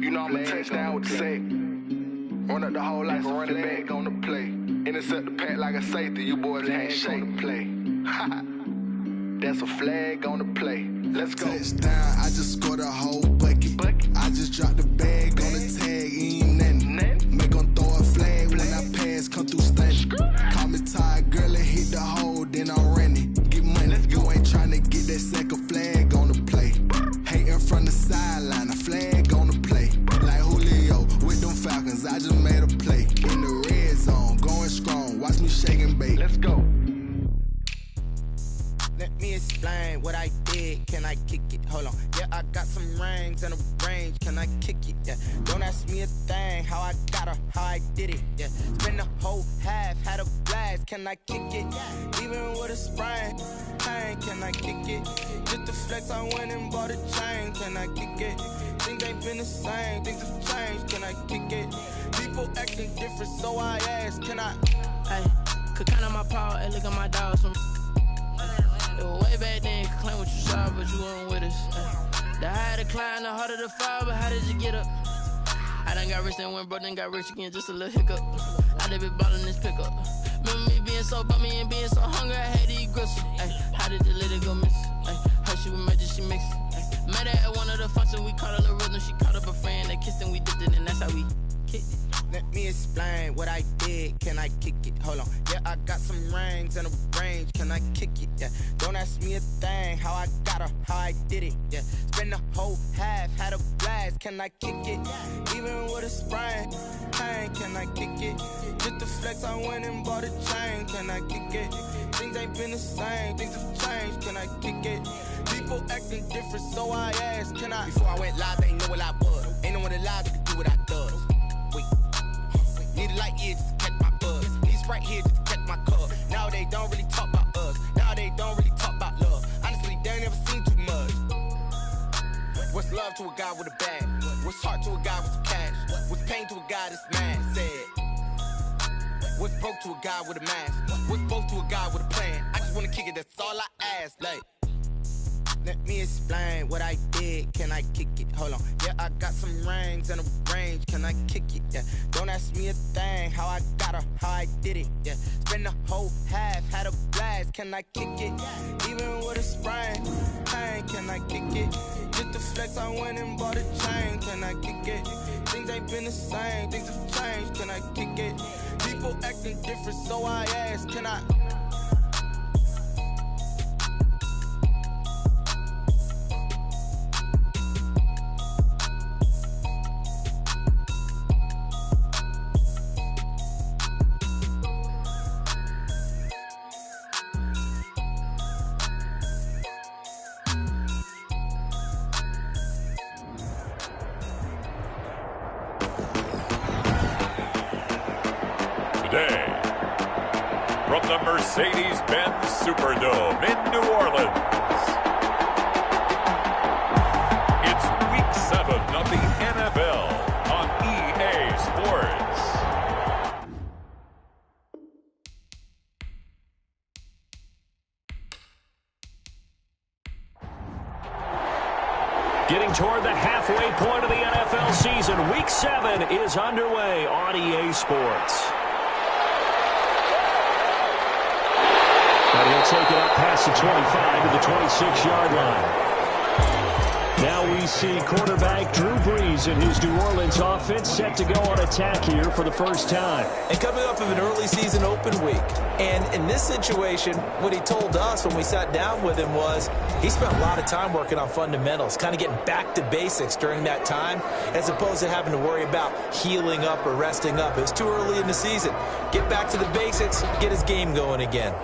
You know I'm a touchdown with the sack. Run up the whole like a running back on the play. Intercept the pack like a safety. You boys ain't shake the play. That's a flag on the play. Let's go. Touchdown, I just scored a whole bucket. I just dropped the bag on the tag, ain't nothing. Make 'em throw a flag when I pass, come through stunning. Call me tired, girl, and hit the hole, then I'm running. Get money, you ain't tryna get that second flag on the play. Hating from the sideline, a flag on the play. Like Julio with them Falcons, I just made a play. In the red zone, going strong, watch me shake and bake. Let's go. Let me explain what I did. Can I kick it? Hold on. Yeah, I got some rings and a range. Can I kick it? Yeah. Don't ask me a thing. How I got her, how I did it. Yeah. Spend the whole half, had a blast. Can I kick it? Even with a sprain. Pain, can I kick it? Just to flex, I went and bought a chain. Can I kick it? Things ain't been the same. Things have changed. Can I kick it? People acting different, so I ask. Can I? Hey, could count on my power. Hey, look at my dogs from. Way back then, you could claim what you saw, but you weren't with us. The higher the climb, the harder the fall, but how did you get up? I done got rich and went broke, then got rich again, just a little hiccup. I done been ballin' this pickup. Remember me being so bummy and being so hungry, I had to eat gristle. How did you let it go miss? Her she was magic, she mixed. Met her at one of the functions, we caught a little rhythm. She caught up a friend, they kissed and we dipped it, and that's how we kicked it. Let me explain what I did. Can I kick it? Hold on. Yeah, I got some rings and a range. Can I kick it? Yeah. Don't ask me a thing. How I got her, how I did it. Yeah. Spend the whole half, had a blast. Can I kick it? Even with a sprain. Pain, can I kick it? Just to flex, I went and bought a chain. Can I kick it? Things ain't been the same. Things have changed. Can I kick it? People acting different, so I asked. Can I? Before I went live, they ain't know what I was. Ain't no one alive that could do what I does. Wait. Need a light here just to catch my buzz. These right here just to catch my cup. Now they don't really talk about us. Now they don't really talk about love. Honestly, they ain't never seen too much. What's love to a guy with a bag? What's heart to a guy with some cash? What's pain to a guy that's mad? Said. What's broke to a guy with a mask? What's both to a guy with a plan? I just wanna kick it, that's all I ask. Like. Let me explain what I did. Can I kick it? Hold on. Yeah, I got some rings and a range. Can I kick it? Yeah. Don't ask me a thing. How I got her, how I did it. Yeah. Spend the whole half, had a blast. Can I kick it? Even with a sprain. Pain, can I kick it? Just to flex, I went and bought a chain. Can I kick it? Things ain't been the same. Things have changed. Can I kick it? People acting different, so I ask. Can I? Today, from the Mercedes-Benz Superdome in New Orleans, it's Week 7 of the NFL on EA Sports. Getting toward the halfway point of the NFL season, Week 7 is underway on EA Sports. And he'll take it up past the 25 to the 26-yard line. Now we see quarterback Drew Brees and his New Orleans offense set to go on attack here for the first time. And coming off of an early season open week. And in this situation, what he told us when we sat down with him was he spent a lot of time working on fundamentals, kind of getting back to basics during that time, as opposed to having to worry about healing up or resting up. It was too early in the season. Get back to the basics, get his game going again.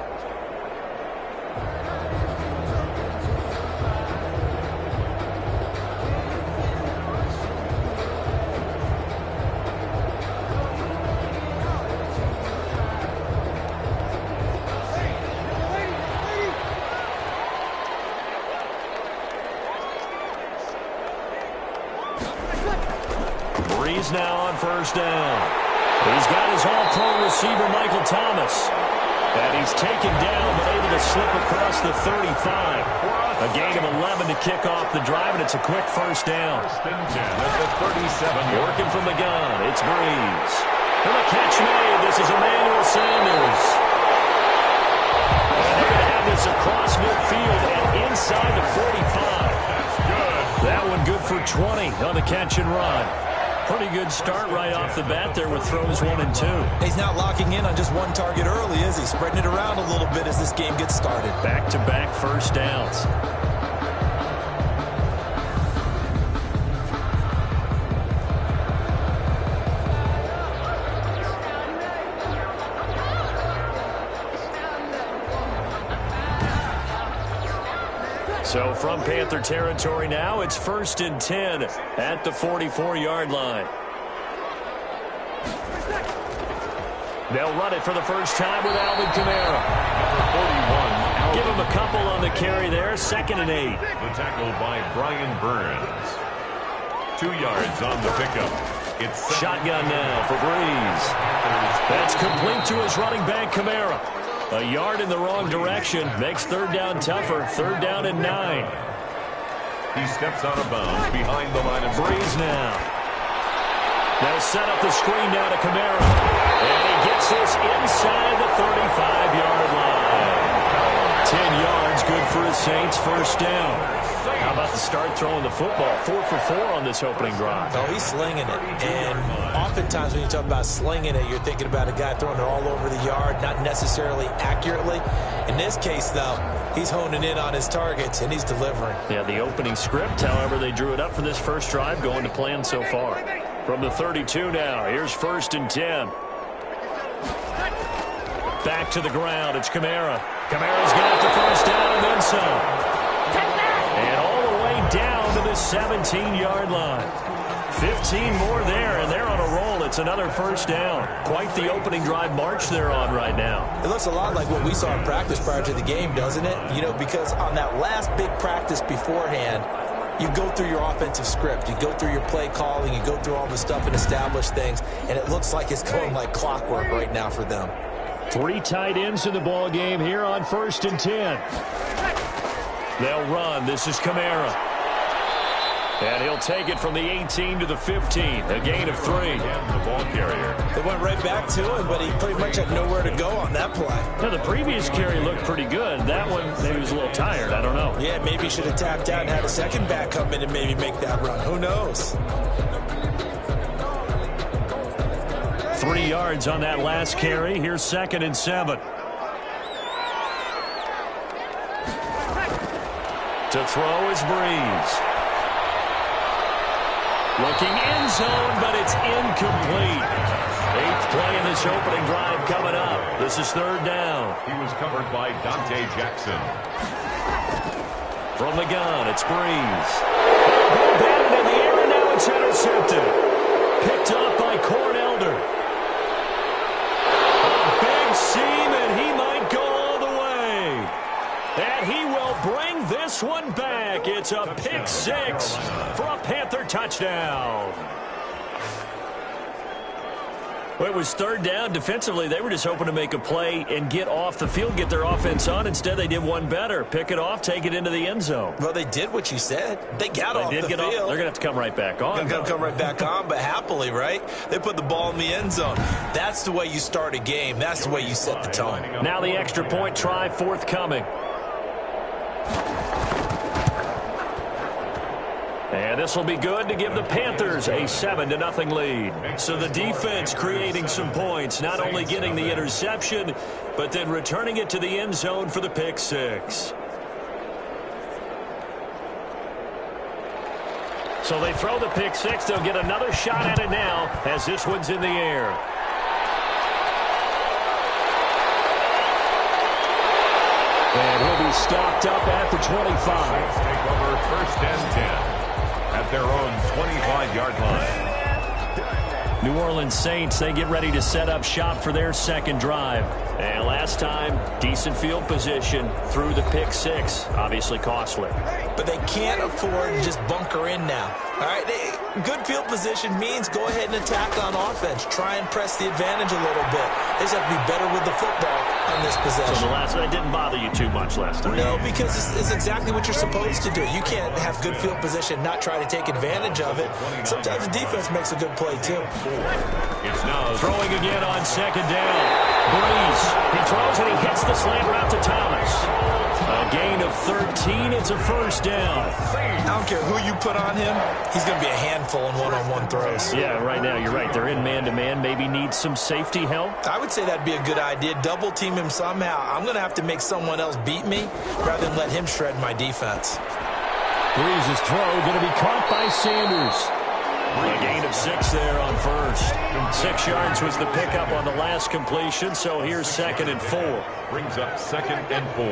Brees now on first down. He's got his all-pro receiver, Michael Thomas. And he's taken down, but able to slip across the 35. A gain of 11 to kick off the drive, and it's a quick first down. At the 37. Working from the gun, it's Breeze. And the catch made. This is Emmanuel Sanders. And they're going to have this across midfield and inside the 45. That's good. That one good for 20 on the catch and run. Pretty good start right off the bat there with throws 1 and 2. He's not locking in on just one target early, is he? Spreading it around a little bit as this game gets started. Back-to-back first downs. So from Panther territory now, it's 1st and 10 at the 44-yard line. They'll run it for the first time with Alvin Kamara. Number 41. Give him a couple on the carry there. 2nd and 8. The tackle by Brian Burns. 2 yards on the pickup. It's Shotgun now for Breeze. That's complete to his running back, Kamara. A yard in the wrong direction makes 3rd down tougher. 3rd down and 9. He steps out of bounds behind the line of Breeze now. They'll set up the screen now to Kamara. And he gets this inside the 35-yard line. 10 yards, good for his Saints. First down. How about the start throwing the football? 4 for 4 on this opening drive. Oh, he's slinging it. And oftentimes when you talk about slinging it, you're thinking about a guy throwing it all over the yard, not necessarily accurately. In this case, though, he's honing in on his targets, and he's delivering. Yeah, the opening script, however, they drew it up for this first drive, going to plan so far. From the 32 now, here's 1st and 10. Back to the ground, it's Kamara. Kamara's got the first down and then some. And all the way down to the 17-yard line. 15 more there, and they're on a roll. It's another first down. Quite the opening drive march they're on right now. It looks a lot like what we saw in practice prior to the game, doesn't it? You know, because on that last big practice beforehand, you go through your offensive script. You go through your play calling. You go through all the stuff and establish things, and it looks like it's going like clockwork right now for them. 3 tight ends in the ball game here on 1st and 10. They'll run. This is Kamara. And he'll take it from the 18 to the 15. A gain of 3. the ball carrier. They went right back to him, but he pretty much had nowhere to go on that play. Now, the previous carry looked pretty good. That one, maybe he was a little tired. I don't know. Yeah, maybe he should have tapped out and had a second back come in and maybe make that run. Who knows? 3 yards on that last carry. Here's 2nd and 7. To throw is Breeze. Looking end zone, but it's incomplete. 8th play in this opening drive coming up. This is 3rd down. He was covered by Dante Jackson. From the gun, it's Breeze. Batted in the air, and now it's intercepted. Picked up by Corn Elder. A big seam, and he might go all the way. And he will bring this one back. It's a pick 6 for a Panther touchdown. Well, it was 3rd down. Defensively, they were just hoping to make a play and get off the field, get their offense on. Instead, they did one better. Pick it off, take it into the end zone. Well, they did what you said. They got off the field. They're going to have to come right back on. They're going to come right back on, but happily, right? They put the ball in the end zone. That's the way you start a game. That's the way you set the tone. Now the extra point try forthcoming. And this will be good to give the Panthers a 7-0 lead. So the defense creating some points, not only getting the interception, but then returning it to the end zone for the pick 6. So they throw the pick 6. They'll get another shot at it now as this one's in the air. And he'll be stopped up at the 25. Take over 1st and 10 at their own 25-yard line. New Orleans Saints, they get ready to set up shop for their 2nd drive. And last time, decent field position through the pick 6. Obviously costly. But they can't afford to just bunker in now. All right, good field position means go ahead and attack on offense. Try and press the advantage a little bit. They just have to be better with the football on this possession. So the last one didn't bother you too much last time? No, because it's exactly what you're supposed to do. You can't have good field position, not try to take advantage of it. Sometimes the defense makes a good play, too. It's now throwing again on second down. Breeze. He throws and he hits the slant route to Thomas. A gain of 13. It's a first down. I don't care who you put on him. He's going to be a handful in one-on-one throws. Yeah, right now you're right. They're in man-to-man. Maybe need some safety help. I would say that'd be a good idea. Double team him somehow. I'm going to have to make someone else beat me rather than let him shred my defense. Breeze's throw going to be caught by Sanders. A gain of 6 there on first. 6 yards was the pickup on the last completion, so here's 2nd and 4. Brings up 2nd and 4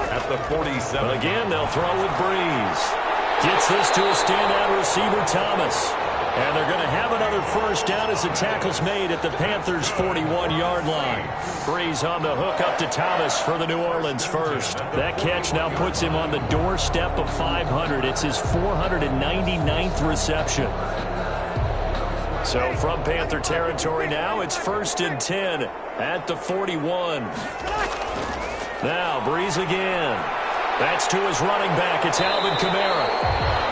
at the 47. Again, they'll throw with Breeze. Gets this to a standout receiver, Thomas. And they're going to have another first down as the tackle's made at the Panthers' 41-yard line. Breeze on the hook up to Thomas for the New Orleans first. That catch now puts him on the doorstep of 500. It's his 499th reception. So from Panther territory now, it's 1st and 10 at the 41. Now Breeze again. That's to his running back. It's Alvin Kamara.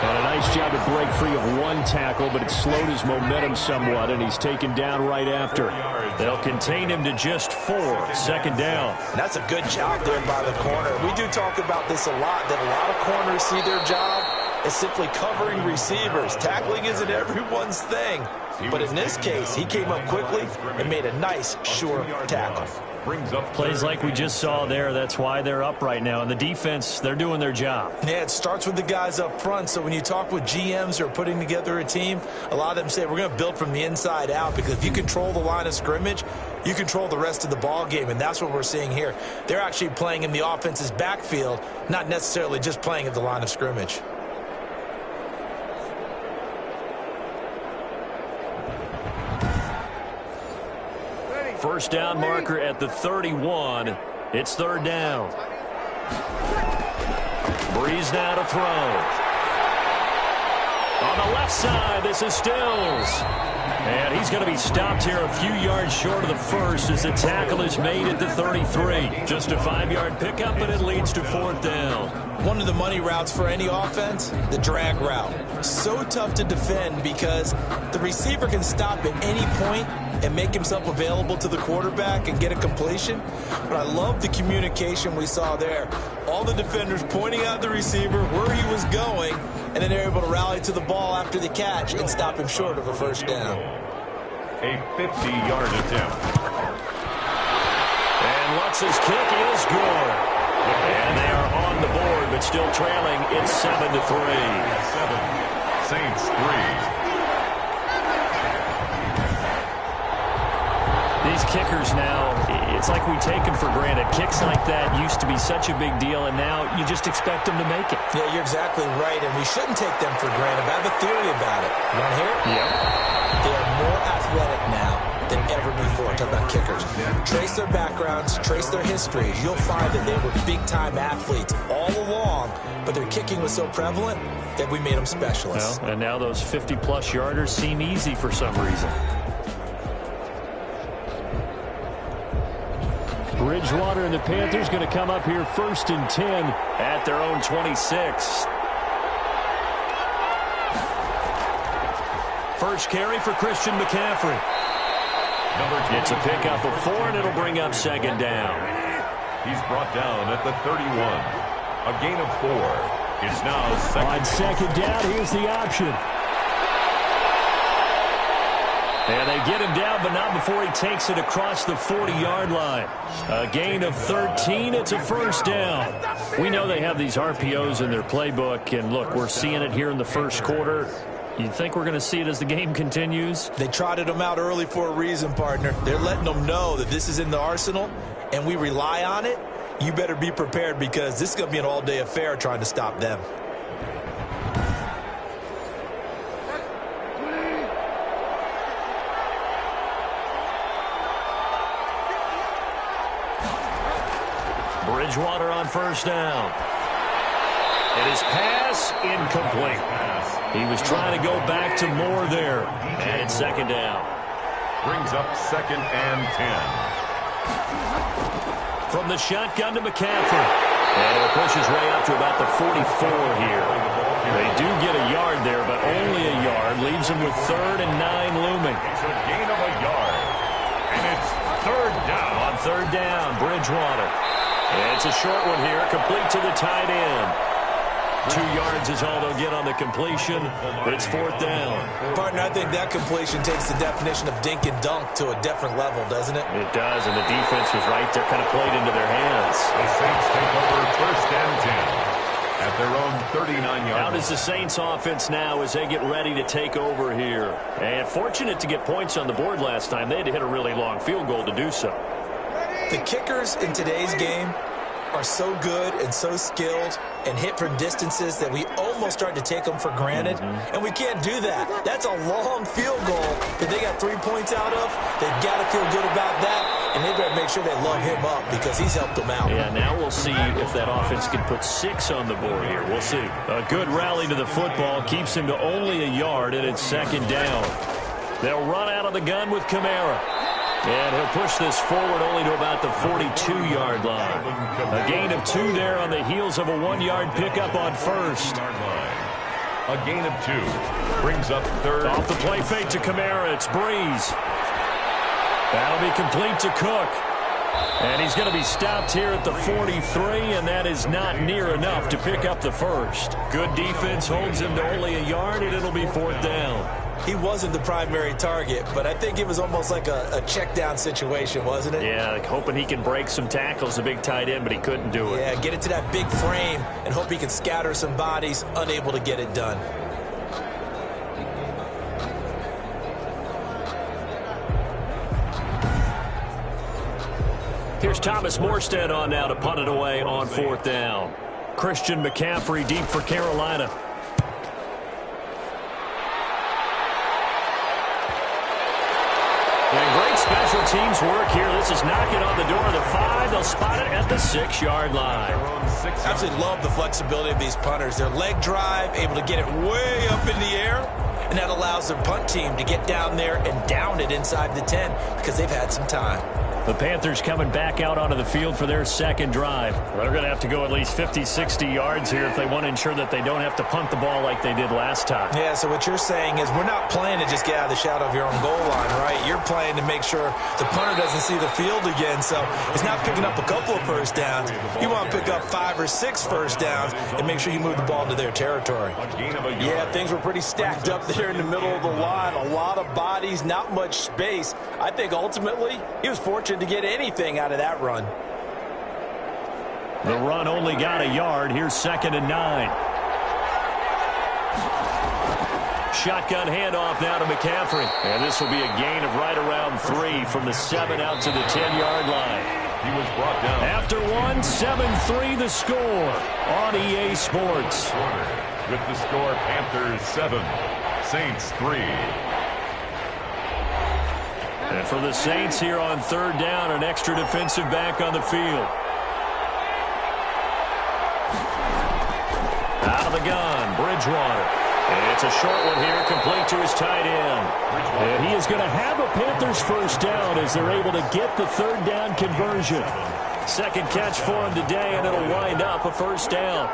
And a nice job to break free of 1 tackle, but it slowed his momentum somewhat, and he's taken down right after. They'll contain him to just 4. 2nd down. That's a good job there by the corner. We do talk about this a lot, that a lot of corners see their job as simply covering receivers. Tackling isn't everyone's thing. But in this case, he came up quickly and made a nice, sure tackle. Plays like we just saw there. That's why they're up right now. And the defense, they're doing their job. Yeah, it starts with the guys up front. So when you talk with GMs who are putting together a team, a lot of them say we're going to build from the inside out, because if you control the line of scrimmage, you control the rest of the ball game, and that's what we're seeing here. They're actually playing in the offense's backfield, not necessarily just playing at the line of scrimmage. First down marker at the 31. It's 3rd down. Breeze now to throw. On the left side, this is Stills. And he's going to be stopped here a few yards short of the first as the tackle is made at the 33. Just a 5-yard pickup, and it leads to 4th down. One of the money routes for any offense, the drag route. So tough to defend because the receiver can stop at any point and make himself available to the quarterback and get a completion. But I love the communication we saw there. All the defenders pointing out the receiver, where he was going, and then they're able to rally to the ball after the catch and stop him short of a first down. A 50-yard attempt. And Lutz's kick is good. And they are on the board, but still trailing. It's 7-3. 7. Saints 3. These kickers now, it's like we take them for granted. Kicks like that used to be such a big deal, and now you just expect them to make it. Yeah, you're exactly right, and we shouldn't take them for granted. But I have a theory about it. You want to hear it? Yeah. They are more athletic now than ever before. Talk about kickers. Trace their backgrounds, trace their history. You'll find that they were big-time athletes all along, but their kicking was so prevalent that we made them specialists. Well, and now those 50-plus yarders seem easy for some reason. Bridgewater and the Panthers going to come up here 1st and 10 at their own 26. First carry for Christian McCaffrey. It's a pickup of 4, and it'll bring up 2nd down. He's brought down at the 31. A gain of 4. It's now 2nd. On 2nd down, here's the option. And they get him down, but not before he takes it across the 40-yard line. A gain of 13. It's a first down. We know they have these RPOs in their playbook, and look, we're seeing it here in the first quarter. You think we're going to see it as the game continues? They trotted them out early for a reason, partner. They're letting them know that this is in the arsenal, and we rely on it. You better be prepared, because this is going to be an all-day affair trying to stop them. Bridgewater on first down. And his pass incomplete. He was trying to go back to Moore there. And it's 2nd down. Brings up 2nd and 10. From the shotgun to McCaffrey. And he'll push his way up to about the 44 here. They do get a yard there, but only a yard. Leaves him with 3rd and 9 looming. It's a gain of a yard. And it's 3rd down. On 3rd down, Bridgewater. And it's a short one here, complete to the tight end. 2 yards is all they'll get on the completion. It's 4th down. Partner, I think that completion takes the definition of dink and dunk to a different level, doesn't it? It does, and the defense was right there, kind of played into their hands. The Saints take over 1st and 10 at their own 39-yard line. How does the Saints offense now as they get ready to take over here? And fortunate to get points on the board last time. They had to hit a really long field goal to do so. The kickers in today's game are so good and so skilled and hit from distances that we almost start to take them for granted. And we can't do that. That's a long field goal that they got 3 points out of. They've got to feel good about that, and they better make sure they love him up because he's helped them out. Yeah, now we'll see if that offense can put 6 on the board here. We'll see. A good rally to the football keeps him to only a yard, and it's 2nd down. They'll run out of the gun with Kamara. And he'll push this forward only to about the 42-yard line. A gain of 2 there on the heels of a 1-yard pickup on 1st. A gain of 2 brings up 3rd. Off the play fake to Kamara, it's Breeze. That'll be complete to Cook. And he's going to be stopped here at the 43, and that is not near enough to pick up the 1st. Good defense holds him to only a yard, and it'll be 4th down. He wasn't the primary target, but I think it was almost like a check down situation, wasn't it? Yeah, like hoping he can break some tackles, a big tight end, but he couldn't do it. Yeah, get it to that big frame and hope he can scatter some bodies, unable to get it done. Here's Thomas Morstead on now to punt it away on 4th down. Christian McCaffrey deep for Carolina. And great special teams work here. This is knocking on the door of the 5. They'll spot it at the 6-yard line. I absolutely love the flexibility of these punters. Their leg drive, able to get it way up in the air, and that allows their punt team to get down there and down it inside the 10 because they've had some time. The Panthers coming back out onto the field for their 2nd drive. They're going to have to go at least 50, 60 yards here if they want to ensure that they don't have to punt the ball like they did last time. Yeah, so what you're saying is we're not playing to just get out of the shadow of your own goal line, right? You're playing to make sure the punter doesn't see the field again, so it's not picking up a couple of 1st downs. You want to pick up 5 or 6 1st downs and make sure you move the ball into their territory. Yeah, things were pretty stacked up there in the middle of the line. A lot of bodies, not much space. I think ultimately he was fortunate to get anything out of that run. The run only got a yard. Here's 2nd and 9. Shotgun handoff now to McCaffrey. And this will be a gain of right around 3 from the 7 out to the 10-yard line. He was brought down. After 1, 7-3 the score on EA Sports. With the score, Panthers 7, Saints 3. And for the Saints here on 3rd down, an extra defensive back on the field. Out of the gun, Bridgewater. And it's a short one here, complete to his tight end. And he is going to have a Panthers 1st down as they're able to get the 3rd down conversion. 2nd catch for him today, and it'll wind up a 1st down.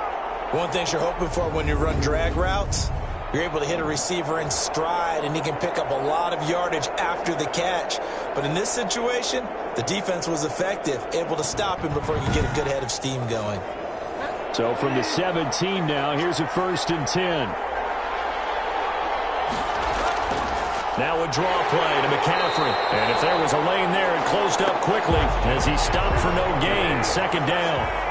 One thing you're hoping for when you run drag routes, you're able to hit a receiver in stride, and he can pick up a lot of yardage after the catch. But in this situation, the defense was effective, able to stop him before he could get a good head of steam going. So from the 17 now, here's a 1st and 10. Now a draw play to McCaffrey. And if there was a lane there, it closed up quickly as he stopped for no gain. 2nd down.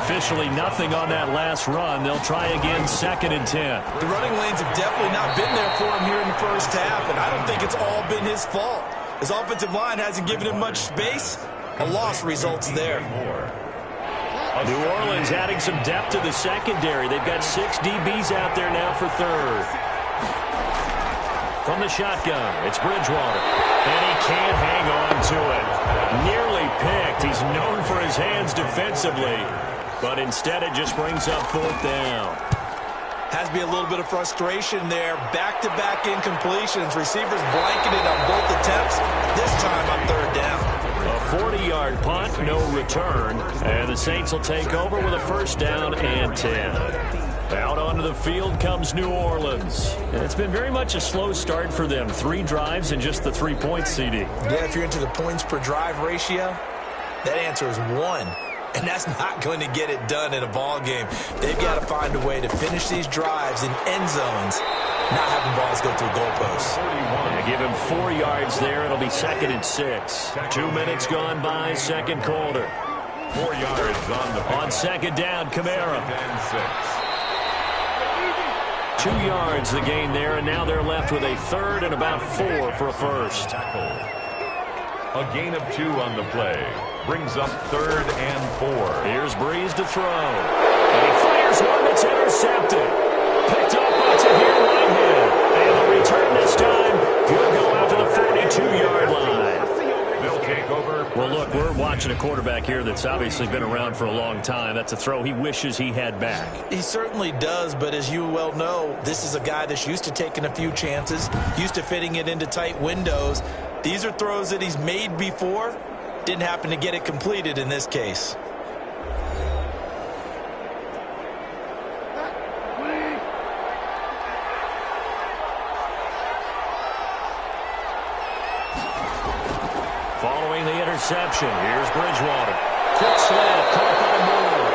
Officially nothing on that last run. They'll try again 2nd and 10. The running lanes have definitely not been there for him here in the 1st half, and I don't think it's all been his fault. His offensive line hasn't given him much space. A loss results there. New Orleans adding some depth to the secondary. They've got 6 DBs out there now for 3rd. From the shotgun, it's Bridgewater. And he can't hang on to it. Nearly picked. He's known for his hands defensively. But instead it just brings up 4th down. Has to be a little bit of frustration there. Back-to-back incompletions. Receivers blanketed on both attempts. This time on 3rd down. A 40-yard punt, no return. And the Saints will take over with a first down and 10. Out onto the field comes New Orleans. And it's been very much a slow start for them. 3 drives and just the 3 points, CD. Yeah, if you're into the points per drive ratio, that answer is 1. And that's not going to get it done in a ball game. They've got to find a way to finish these drives in end zones, not having balls go through goalposts. Yeah, give him 4 yards there. It'll be 2nd and 6. 2 minutes gone by, second quarter. 4 yards on second down, Kamara. 2 yards the gain there, and now they're left with a 3rd and about 4 for a first. A gain of 2 on the play. Brings up 3rd and 4. Here's Breeze to throw. And he fires one that's intercepted. Picked up by Tahir Whitehead. And the return this time could go out to the 42-yard line. They'll take over. Well, look, we're watching a quarterback here that's obviously been around for a long time. That's a throw he wishes he had back. He certainly does, but as you well know, this is a guy that's used to taking a few chances, used to fitting it into tight windows. These are throws that he's made before. Didn't happen to get it completed in this case. Following the interception, here's Bridgewater. Quick slant, caught by Moore.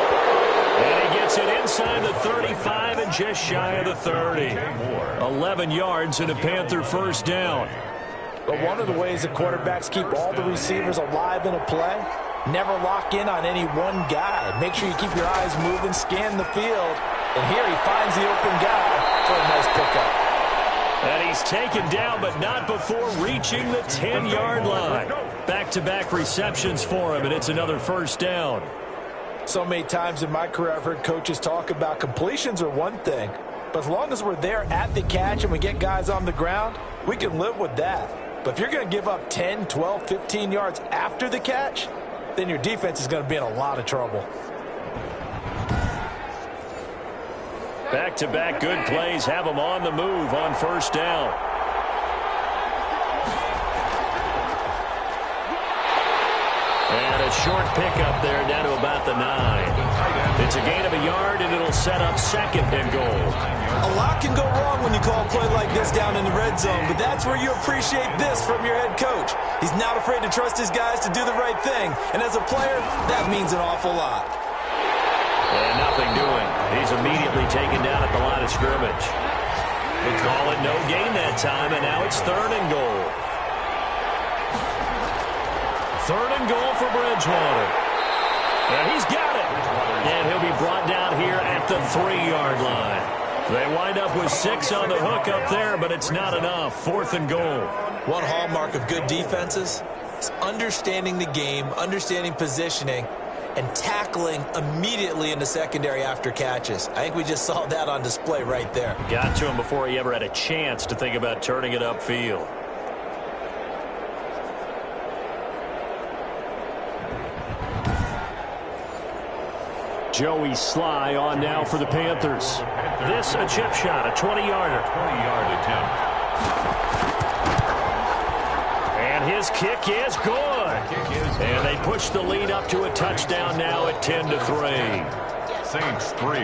And he gets it inside the 35 and just shy of the 30. 11 yards and a Panther first down. But one of the ways that quarterbacks keep all the receivers alive in a play, never lock in on any one guy. Make sure you keep your eyes moving, scan the field. And here he finds the open guy for a nice pickup. And he's taken down, but not before reaching the 10-yard line. Back-to-back receptions for him, and it's another first down. So many times in my career I've heard coaches talk about completions are one thing. But as long as we're there at the catch and we get guys on the ground, we can live with that. But if you're going to give up 10, 12, 15 yards after the catch, then your defense is going to be in a lot of trouble. Back-to-back good plays have them on the move on first down. And a short pickup there down to about the 9. It's a gain of a yard, and it'll set up 2nd and goal. A lot can go wrong when you call a play like this down in the red zone, but that's where you appreciate this from your head coach. He's not afraid to trust his guys to do the right thing, and as a player, that means an awful lot. And nothing doing. He's immediately taken down at the line of scrimmage. They call it no gain that time, and now it's 3rd and goal. 3rd and goal for Bridgewater. And he's got it. And he'll be brought down here at the 3-yard line. They wind up with 6 on the hook up there, but it's not enough. 4th and goal. One hallmark of good defenses is understanding the game, understanding positioning, and tackling immediately in the secondary after catches. I think we just saw that on display right there. Got to him before he ever had a chance to think about turning it upfield. Joey Sly on now for the Panthers. This a chip shot, a 20-yarder. 20-yard attempt. And his kick is good. And they push the lead up to a touchdown now at 10-3. Saints 3.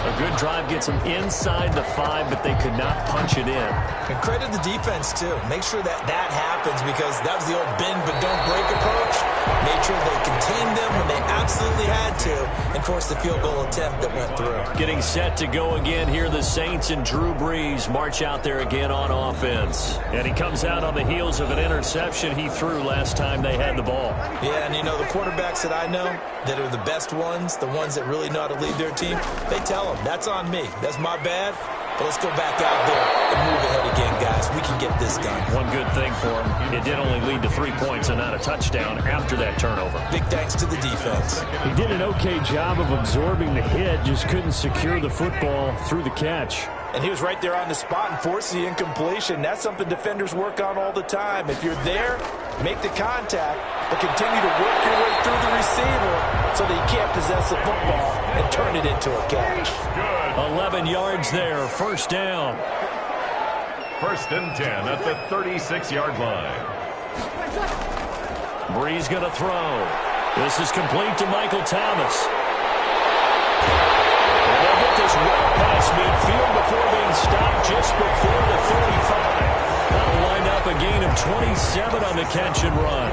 A good drive gets them inside the 5, but they could not punch it in. And credit the defense, too. Make sure that that happens, because that was the old bend but don't break approach. Made sure they contained them when they absolutely had to, and forced the field goal attempt that went through. Getting set to go again here, the Saints and Drew Brees march out there again on offense. And he comes out on the heels of an interception he threw last time they had the ball. Yeah, and you know, the quarterbacks that I know that are the best ones, the ones that really know how to lead their team, they tell them, that's on me. That's my bad. But let's go back out there and move ahead again, guys. We can get this done. One good thing for him, it did only lead to 3 points and not a touchdown after that turnover. Big thanks to the defense. He did an okay job of absorbing the hit, just couldn't secure the football through the catch. And he was right there on the spot and forced the incompletion. That's something defenders work on all the time. If you're there, make the contact, but continue to work your way through the receiver so that you can't possess the football and turn it into a catch. 11 yards there, first down. First and 10 at the 36-yard line. Brees going to throw. This is complete to Michael Thomas. And they'll get this well past midfield before being stopped just before the 35. That'll wind up a gain of 27 on the catch and run.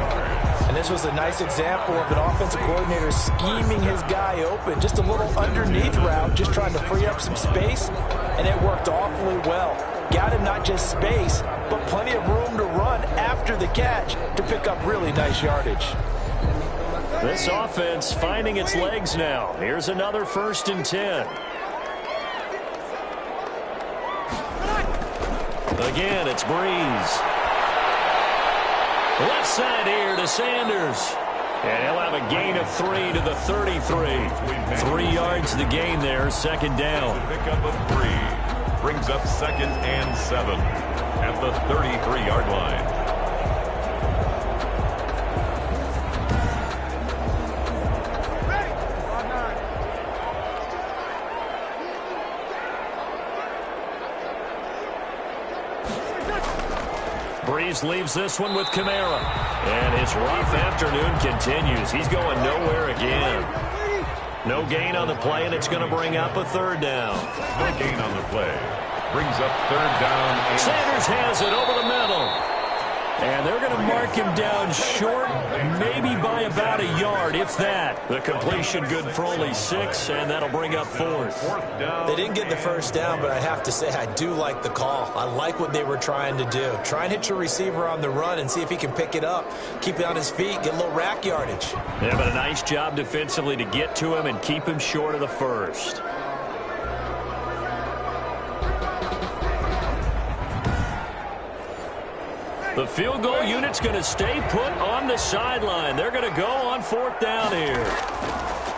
And this was a nice example of an offensive coordinator scheming his guy open. Just a little underneath route, just trying to free up some space, and it worked awfully well. Got him not just space, but plenty of room to run after the catch to pick up really nice yardage. This offense finding its legs now. Here's another 1st and 10. Again, it's Brees. Left side here to Sanders. And he'll have a gain of 3 to the 33. 3 yards the gain there, 2nd down. The pickup of 3 brings up 2nd and 7 at the 33-yard line. Brees leaves this one with Kamara. And his rough afternoon continues. He's going nowhere again. No gain on the play, and it's going to bring up a 3rd down. No gain on the play. Brings up 3rd down. Sanders has it over the middle. And they're going to mark him down short, maybe by about a yard, if that. The completion good for only 6, and that'll bring up 4th. They didn't get the 1st down, but I have to say I do like the call. I like what they were trying to do. Try and hit your receiver on the run and see if he can pick it up. Keep it on his feet, get a little rack yardage. Yeah, but a nice job defensively to get to him and keep him short of the 1st. The field goal unit's going to stay put on the sideline. They're going to go on 4th down here.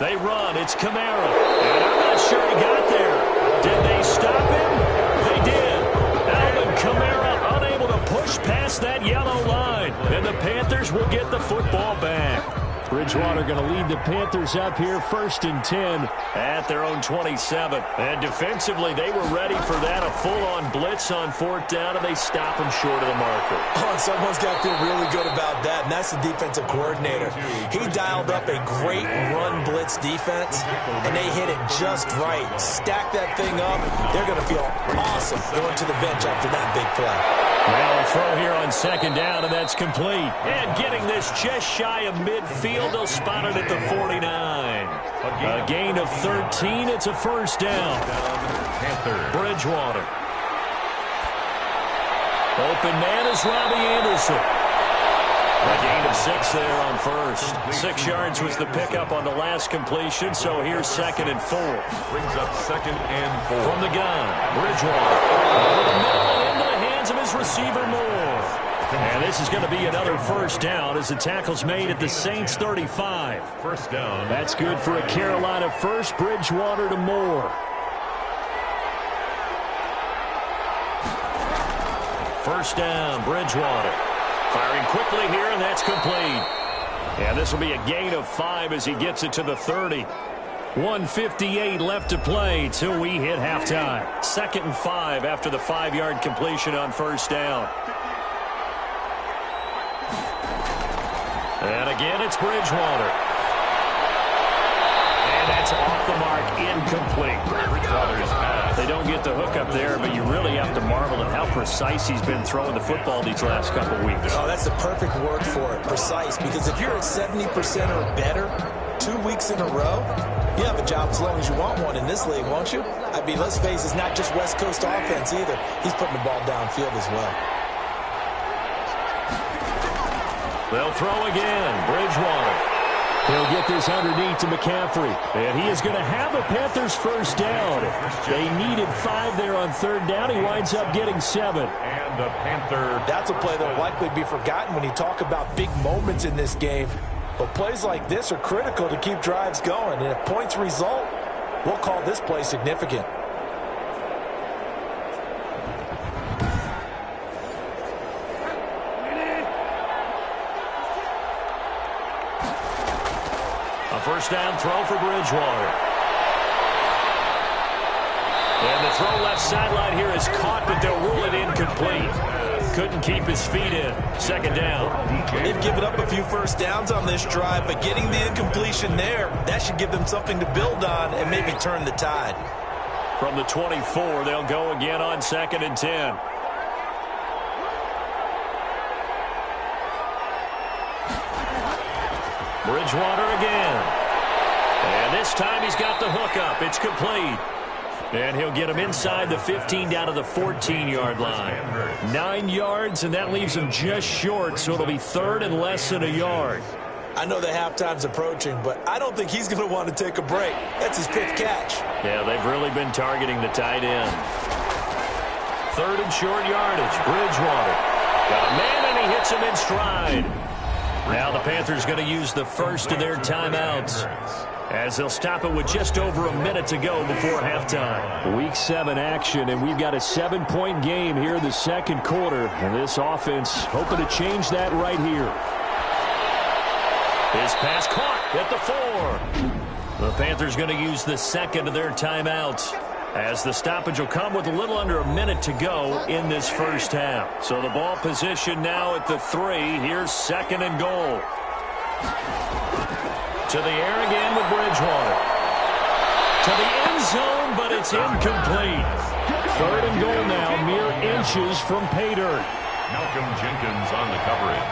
They run. It's Kamara. And I'm not sure he got there. Did they stop him? They did. Alvin Kamara unable to push past that yellow line. And the Panthers will get the football back. Bridgewater going to lead the Panthers up here 1st and 10 at their own 27. And defensively, they were ready for that, a full-on blitz on 4th down, and they stop him short of the marker. Oh, and someone's got to feel really good about that, and that's the defensive coordinator. He dialed up a great run blitz defense, and they hit it just right. Stack that thing up. They're going to feel awesome going to the bench after that big play. Now a throw here on 2nd down, and that's complete. And getting this just shy of midfield, they'll spot it at the 49. A gain of 13. It's a 1st down. Bridgewater. Open man is Robbie Anderson. A gain of 6 there on 1st. 6 yards was the pickup on the last completion, so here's 2nd and 4. Brings up 2nd and 4. From the gun, Bridgewater. Over the middle and into the hands of his receiver Moore. And this is going to be another 1st down as the tackle's made at the Saints 35. 1st down. That's good for a Carolina 1st. Bridgewater to Moore. 1st down, Bridgewater. Firing quickly here, and that's complete. And this will be a gain of 5 as he gets it to the 30. 1:58 left to play till we hit halftime. 2nd and 5 after the 5-yard completion on 1st down. And again, it's Bridgewater. And that's off the mark, incomplete. Bridgewater's pass. They don't get the hook up there, but you really have to marvel at how precise he's been throwing the football these last couple of weeks. Oh, that's the perfect word for it, precise. Because if you're at 70% or better 2 weeks in a row, you have a job as long as you want one in this league, won't you? I mean, let's face it, it's not just West Coast offense either. He's putting the ball downfield as well. They'll throw again. Bridgewater. He'll get this underneath to McCaffrey. And he is going to have a Panthers 1st down. They needed 5 there on 3rd down. He winds up getting 7. And the Panther. That's a play that will likely be forgotten when you talk about big moments in this game. But plays like this are critical to keep drives going. And if points result, we'll call this play significant. A 1st down throw for Bridgewater. And the throw left sideline here is caught, but they'll rule it incomplete. Couldn't keep his feet in. Second down. They've given up a few first downs on this drive, but getting the incompletion there, that should give them something to build on and maybe turn the tide. From the 24, they'll go again on 2nd and 10. Bridgewater again. And this time he's got the hook up. It's complete. And he'll get him inside the 15 down to the 14-yard line. 9 yards, and that leaves him just short, so it'll be 3rd and less than a yard. I know the halftime's approaching, but I don't think he's going to want to take a break. That's his 5th catch. Yeah, they've really been targeting the tight end. 3rd and short yardage. Bridgewater. Got a man, and he hits him in stride. Now the Panthers going to use the first of their timeouts, as they'll stop it with just over a minute to go before halftime. Week 7 action, and we've got a 7-point game here in the second quarter. And this offense hoping to change that right here. His pass caught at the 4. The Panthers going to use the second of their timeouts, as the stoppage will come with a little under a minute to go in this first half. So the ball position now at the 3. Here's 2nd and goal. To the air again with Bridgewater. To the end zone, but it's incomplete. 3rd and goal now, mere inches from pay dirt. Malcolm Jenkins on the coverage.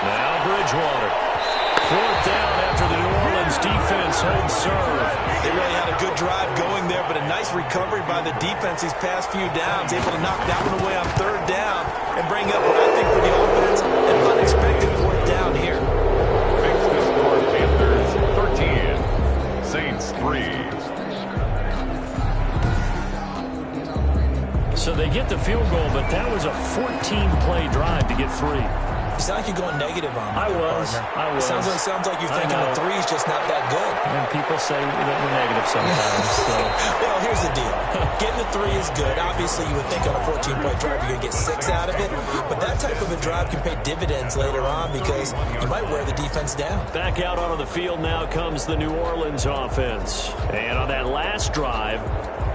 Now Bridgewater. 4th down after the New Orleans defense holds serve. They really had a good drive going there, but a nice recovery by the defense these past few downs, able to knock that one away on 3rd down and bring up what I think for the offense an unexpected 4th down here. Makes the score Panthers 13, Saints 3. So they get the field goal, but that was a 14-play drive to get 3. It's not like you're going negative on me. I was. Sounds like you're thinking the 3 is just not that good. And people say that we're negative sometimes. So. Well, here's the deal. Getting the 3 is good. Obviously, you would think on a 14-play drive you're going to get 6 out of it. But that type of a drive can pay dividends later on because you might wear the defense down. Back out onto the field now comes the New Orleans offense. And on that last drive,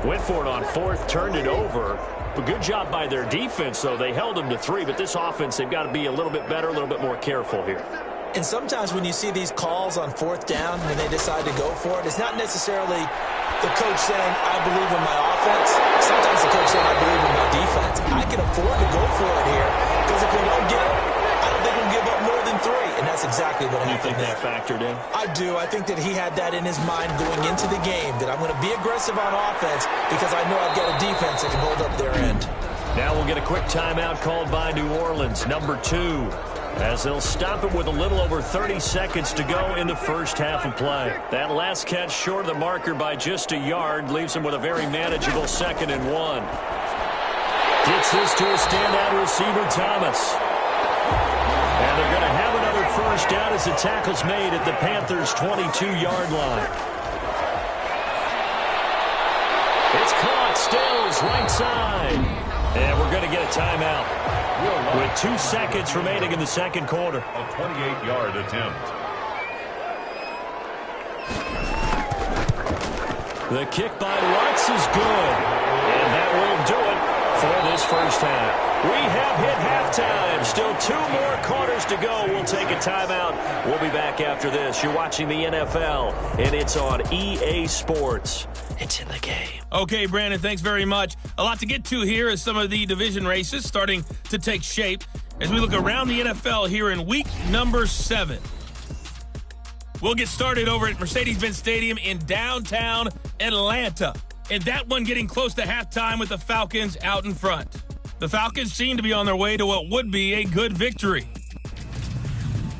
went for it on 4th, turned it over. A good job by their defense, though. They held them to 3, but this offense, they've got to be a little bit better, a little bit more careful here. And sometimes when you see these calls on 4th down, when they decide to go for it, it's not necessarily the coach saying, I believe in my offense. Sometimes the coach saying, I believe in my defense. I can afford to go for it here because if we don't get it, I don't think we'll give up more than 3. And that's exactly what happened. You think that factored in? I do. I think that he had that in his mind going into the game, that I'm going to be aggressive on offense because I know I've got a defense that can hold up their end. Now we'll get a quick timeout called by New Orleans, number 2, as they'll stop it with a little over 30 seconds to go in the first half of play. That last catch short of the marker by just a yard leaves them with a very manageable 2nd and 1. Gets this to a standout receiver, Thomas. And they're going to have another first down as the tackle's made at the Panthers' 22-yard line. It's caught, Stills, right side. And we're going to get a timeout with 2 seconds remaining in the second quarter. A 28-yard attempt. The kick by Lutz is good. And that will do it for this first half. We have hit halftime. Still 2 more quarters to go. We'll take a timeout. We'll be back after this. You're watching the NFL, and it's on EA Sports. It's in the game. Okay, Brandon, thanks very much. A lot to get to here as some of the division races starting to take shape as we look around the NFL here in week number 7. We'll get started over at Mercedes-Benz Stadium in downtown Atlanta. And that one getting close to halftime with the Falcons out in front. The Falcons seem to be on their way to what would be a good victory.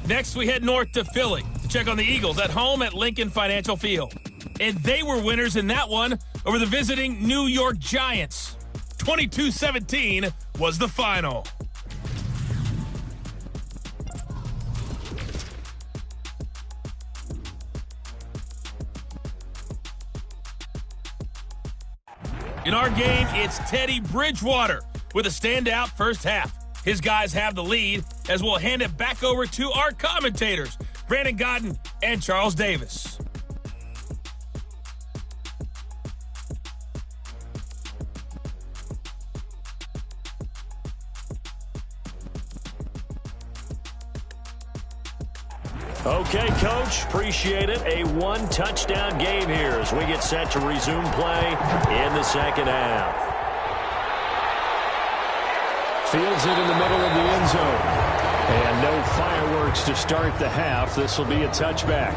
Next, we head north to Philly to check on the Eagles at home at Lincoln Financial Field. And they were winners in that one over the visiting New York Giants. 22-17 was the final. In our game, it's Teddy Bridgewater with a standout first half. His guys have the lead as we'll hand it back over to our commentators, Brandon Godden and Charles Davis. Okay, Coach, appreciate it. A one-touchdown game here as we get set to resume play in the second half. Fields it in the middle of the end zone. And no fireworks to start the half. This will be a touchback.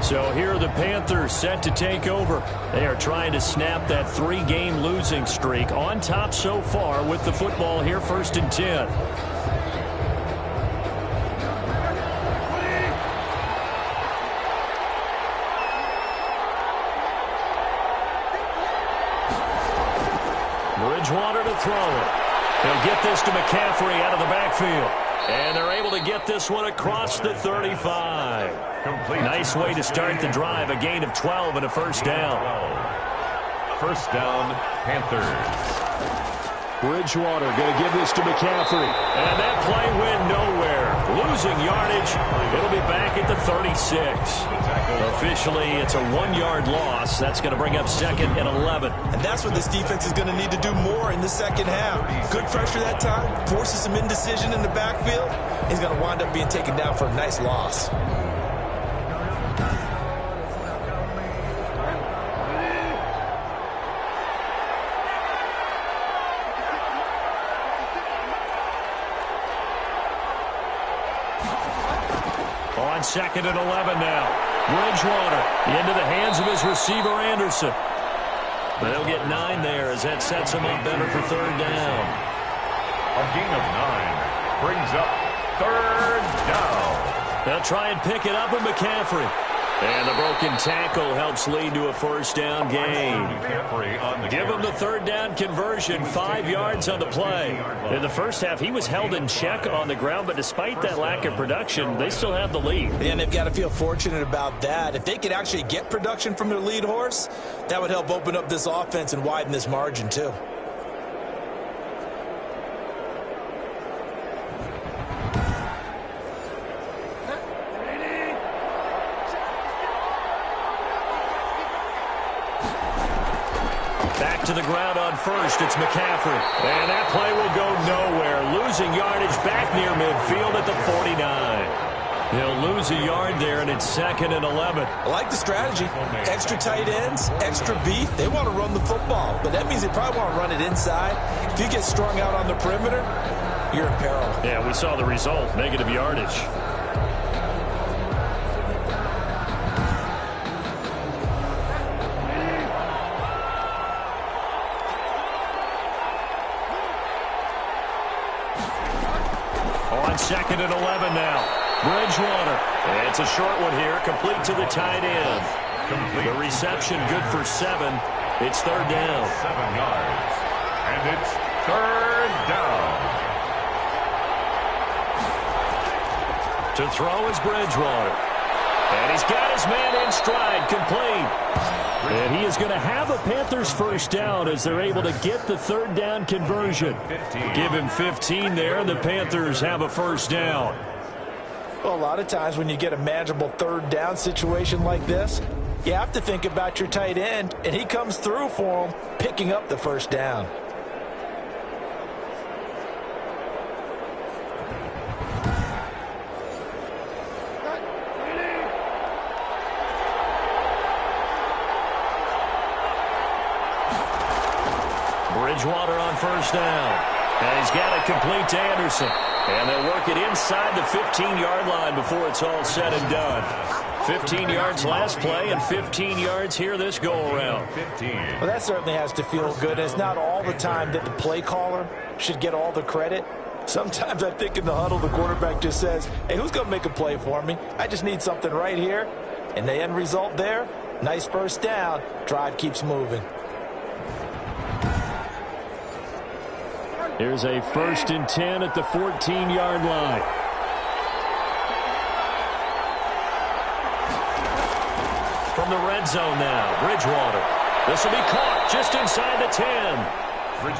So here are the Panthers set to take over. They are trying to snap that 3-game losing streak. On top so far with the football here, 1st and 10. Bridgewater to throw it. He'll get this to McCaffrey out of the backfield. And they're able to get this one across the 35. Nice way to start the drive. A gain of 12 and a first down. First down, Panthers. Bridgewater going to give this to McCaffrey. And that play went nowhere. Losing yardage. It'll be back at the 36. Officially, it's a 1-yard loss. That's going to bring up 2nd and 11. And that's what this defense is going to need to do more in the second half. Good pressure that time. Forces some indecision in the backfield. He's going to wind up being taken down for a nice loss. On 2nd and 11 now. Bridgewater into the hands of his receiver, Anderson. They'll get 9 there as that sets him up better for 3rd down. A gain of 9 brings up 3rd down. They'll try and pick it up with McCaffrey. And the broken tackle helps lead to a first down gain. Give him the 3rd down conversion, 5 yards on the play. In the first half, he was held in check on the ground, but despite that lack of production, they still have the lead. And they've got to feel fortunate about that. If they could actually get production from their lead horse, that would help open up this offense and widen this margin too. Back to the ground on first, it's McCaffrey. And that play will go nowhere. Losing yardage back near midfield at the 49. He'll lose a yard there, and it's 2nd and 11. I like the strategy. Extra tight ends, extra beef. They want to run the football, but that means they probably want to run it inside. If you get strung out on the perimeter, you're in peril. Yeah, we saw the result, negative yardage. On 2nd and 11 now. Bridgewater. And it's a short one here, complete to the tight end. The reception good for 7. It's 3rd down. 7 yards. And it's 3rd down. To throw is Bridgewater. And he's got his man in stride, complete. And he is going to have a Panthers first down as they're able to get the 3rd down conversion. Give him 15 there, and the Panthers have a first down. Well, a lot of times when you get a manageable 3rd down situation like this, you have to think about your tight end, and he comes through for him, picking up the first down. Bridgewater on first down. And he's got it complete to Anderson. And they'll work it inside the 15-yard line before it's all said and done. 15 yards last play and 15 yards here this go-around. Well, that certainly has to feel good. It's not all the time that the play caller should get all the credit. Sometimes I think in the huddle, the quarterback just says, hey, who's going to make a play for me? I just need something right here. And the end result there, nice first down. Drive keeps moving. Here's a 1st and 10 at the 14-yard line. From the red zone now, Bridgewater. This will be caught just inside the 10.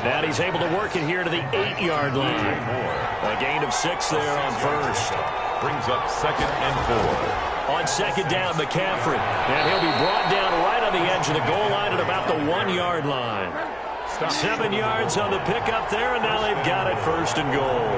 Now he's able to work it here to the 8-yard line. A gain of 6 there on first. Brings up 2nd and 4. On 2nd down, McCaffrey. And he'll be brought down right on the edge of the goal line at about the 1-yard line. 7 yards on the pickup there, and now they've got it 1st and goal.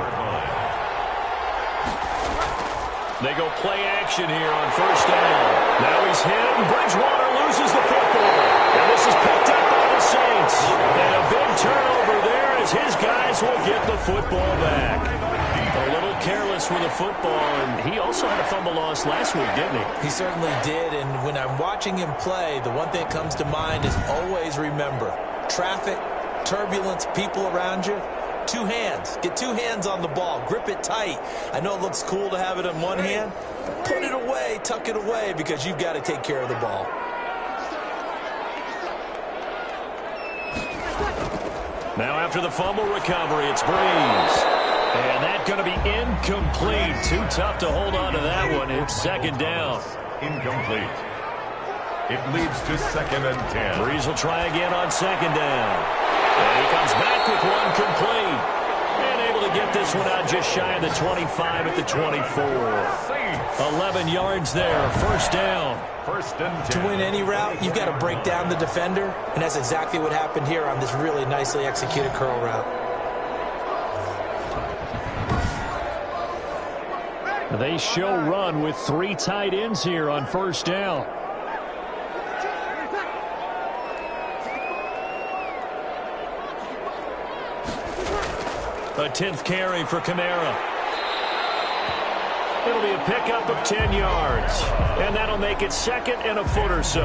They go play action here on first down. Now he's hit, and Bridgewater loses the football. And this is picked up by the Saints. And a big turnover there as his guys will get the football back. A little careless with the football, and he also had a fumble loss last week, didn't he? He certainly did, and when I'm watching him play, the one thing that comes to mind is always remember, traffic, turbulence, people around you. 2 hands. Get 2 hands on the ball. Grip it tight. I know it looks cool to have it in one hand. Put it away. Tuck it away because you've got to take care of the ball. Now after the fumble recovery, it's Breeze. And that's going to be incomplete. Too tough to hold on to that one. It's second down. Incomplete. It leads to 2nd and 10. Breeze will try again on second down. And he comes back with one complete. And able to get this one out just shy of the 25 at the 24. 11 yards there. First down. First and 10. To win any route, you've got to break down the defender. And that's exactly what happened here on this really nicely executed curl route. They show run with 3 tight ends here on first down. A 10th carry for Kamara. It'll be a pickup of 10 yards. And that'll make it 2nd and a foot or so.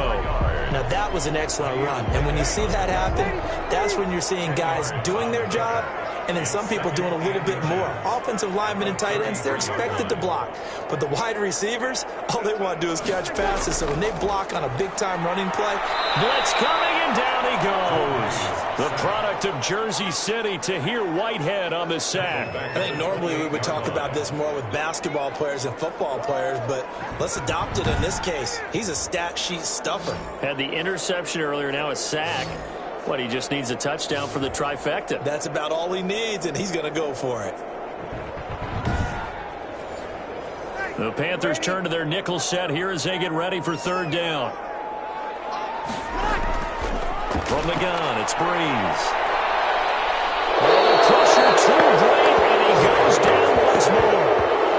Now that was an excellent run. And when you see that happen, that's when you're seeing guys doing their job and then some people doing a little bit more. Offensive linemen and tight ends, they're expected to block. But the wide receivers, all they want to do is catch passes. So when they block on a big-time running play, blitz coming, and down he goes. The product of Jersey City, Tahir Whitehead on the sack. I think normally we would talk about this more with basketball players and football players, but let's adopt it in this case. He's a stat sheet stuffer. Had the interception earlier, now a sack. What, he just needs a touchdown for the trifecta. That's about all he needs, and he's going to go for it. The Panthers turn to their nickel set here as they get ready for third down. From the gun, it's Breeze. Oh, pressure too great, and he goes down once more.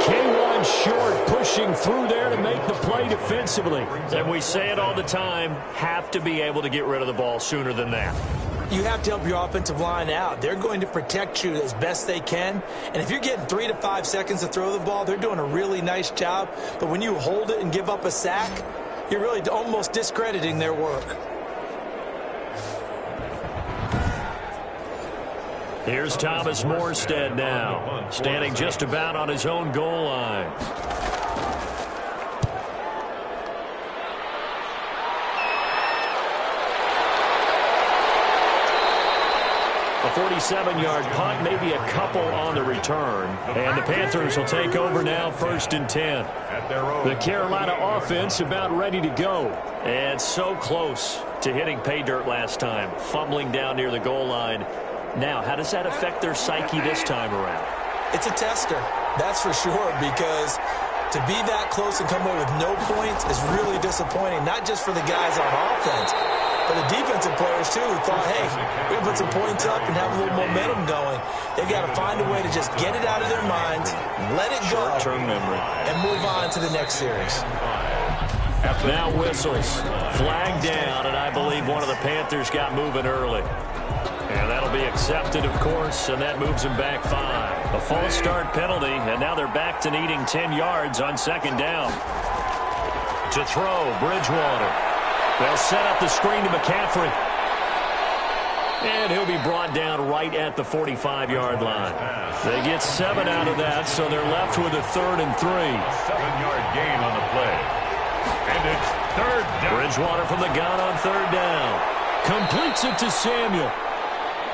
K1 short, pushing through there to make the play defensively. And we say it all the time, have to be able to get rid of the ball sooner than that. You have to help your offensive line out. They're going to protect you as best they can. And if you're getting 3 to 5 seconds to throw the ball, they're doing a really nice job. But when you hold it and give up a sack, you're really almost discrediting their work. Here's Thomas Morstead now, standing just about on his own goal line. A 47-yard punt, maybe a couple on the return. And the Panthers will take over now, 1st and 10. The Carolina offense about ready to go. And so close to hitting pay dirt last time, fumbling down near the goal line. Now, how does that affect their psyche this time around? It's a tester, that's for sure, because to be that close and come away with no points is really disappointing, not just for the guys on offense, but the defensive players, too, who thought, hey, we're going to put some points up and have a little momentum going. They've got to find a way to just get it out of their minds, let it go, short-term memory, and move on to the next series. Now whistles, flag down, and I believe one of the Panthers got moving early. And that'll be accepted, of course, and that moves them back 5. A false start penalty, and now they're back to needing 10 yards on second down. To throw, Bridgewater. They'll set up the screen to McCaffrey. And he'll be brought down right at the 45-yard line. They get 7 out of that, so they're left with a 3rd and 3. 7-yard gain on the play. And it's 3rd down. Bridgewater from the gun on 3rd down. Completes it to Samuel.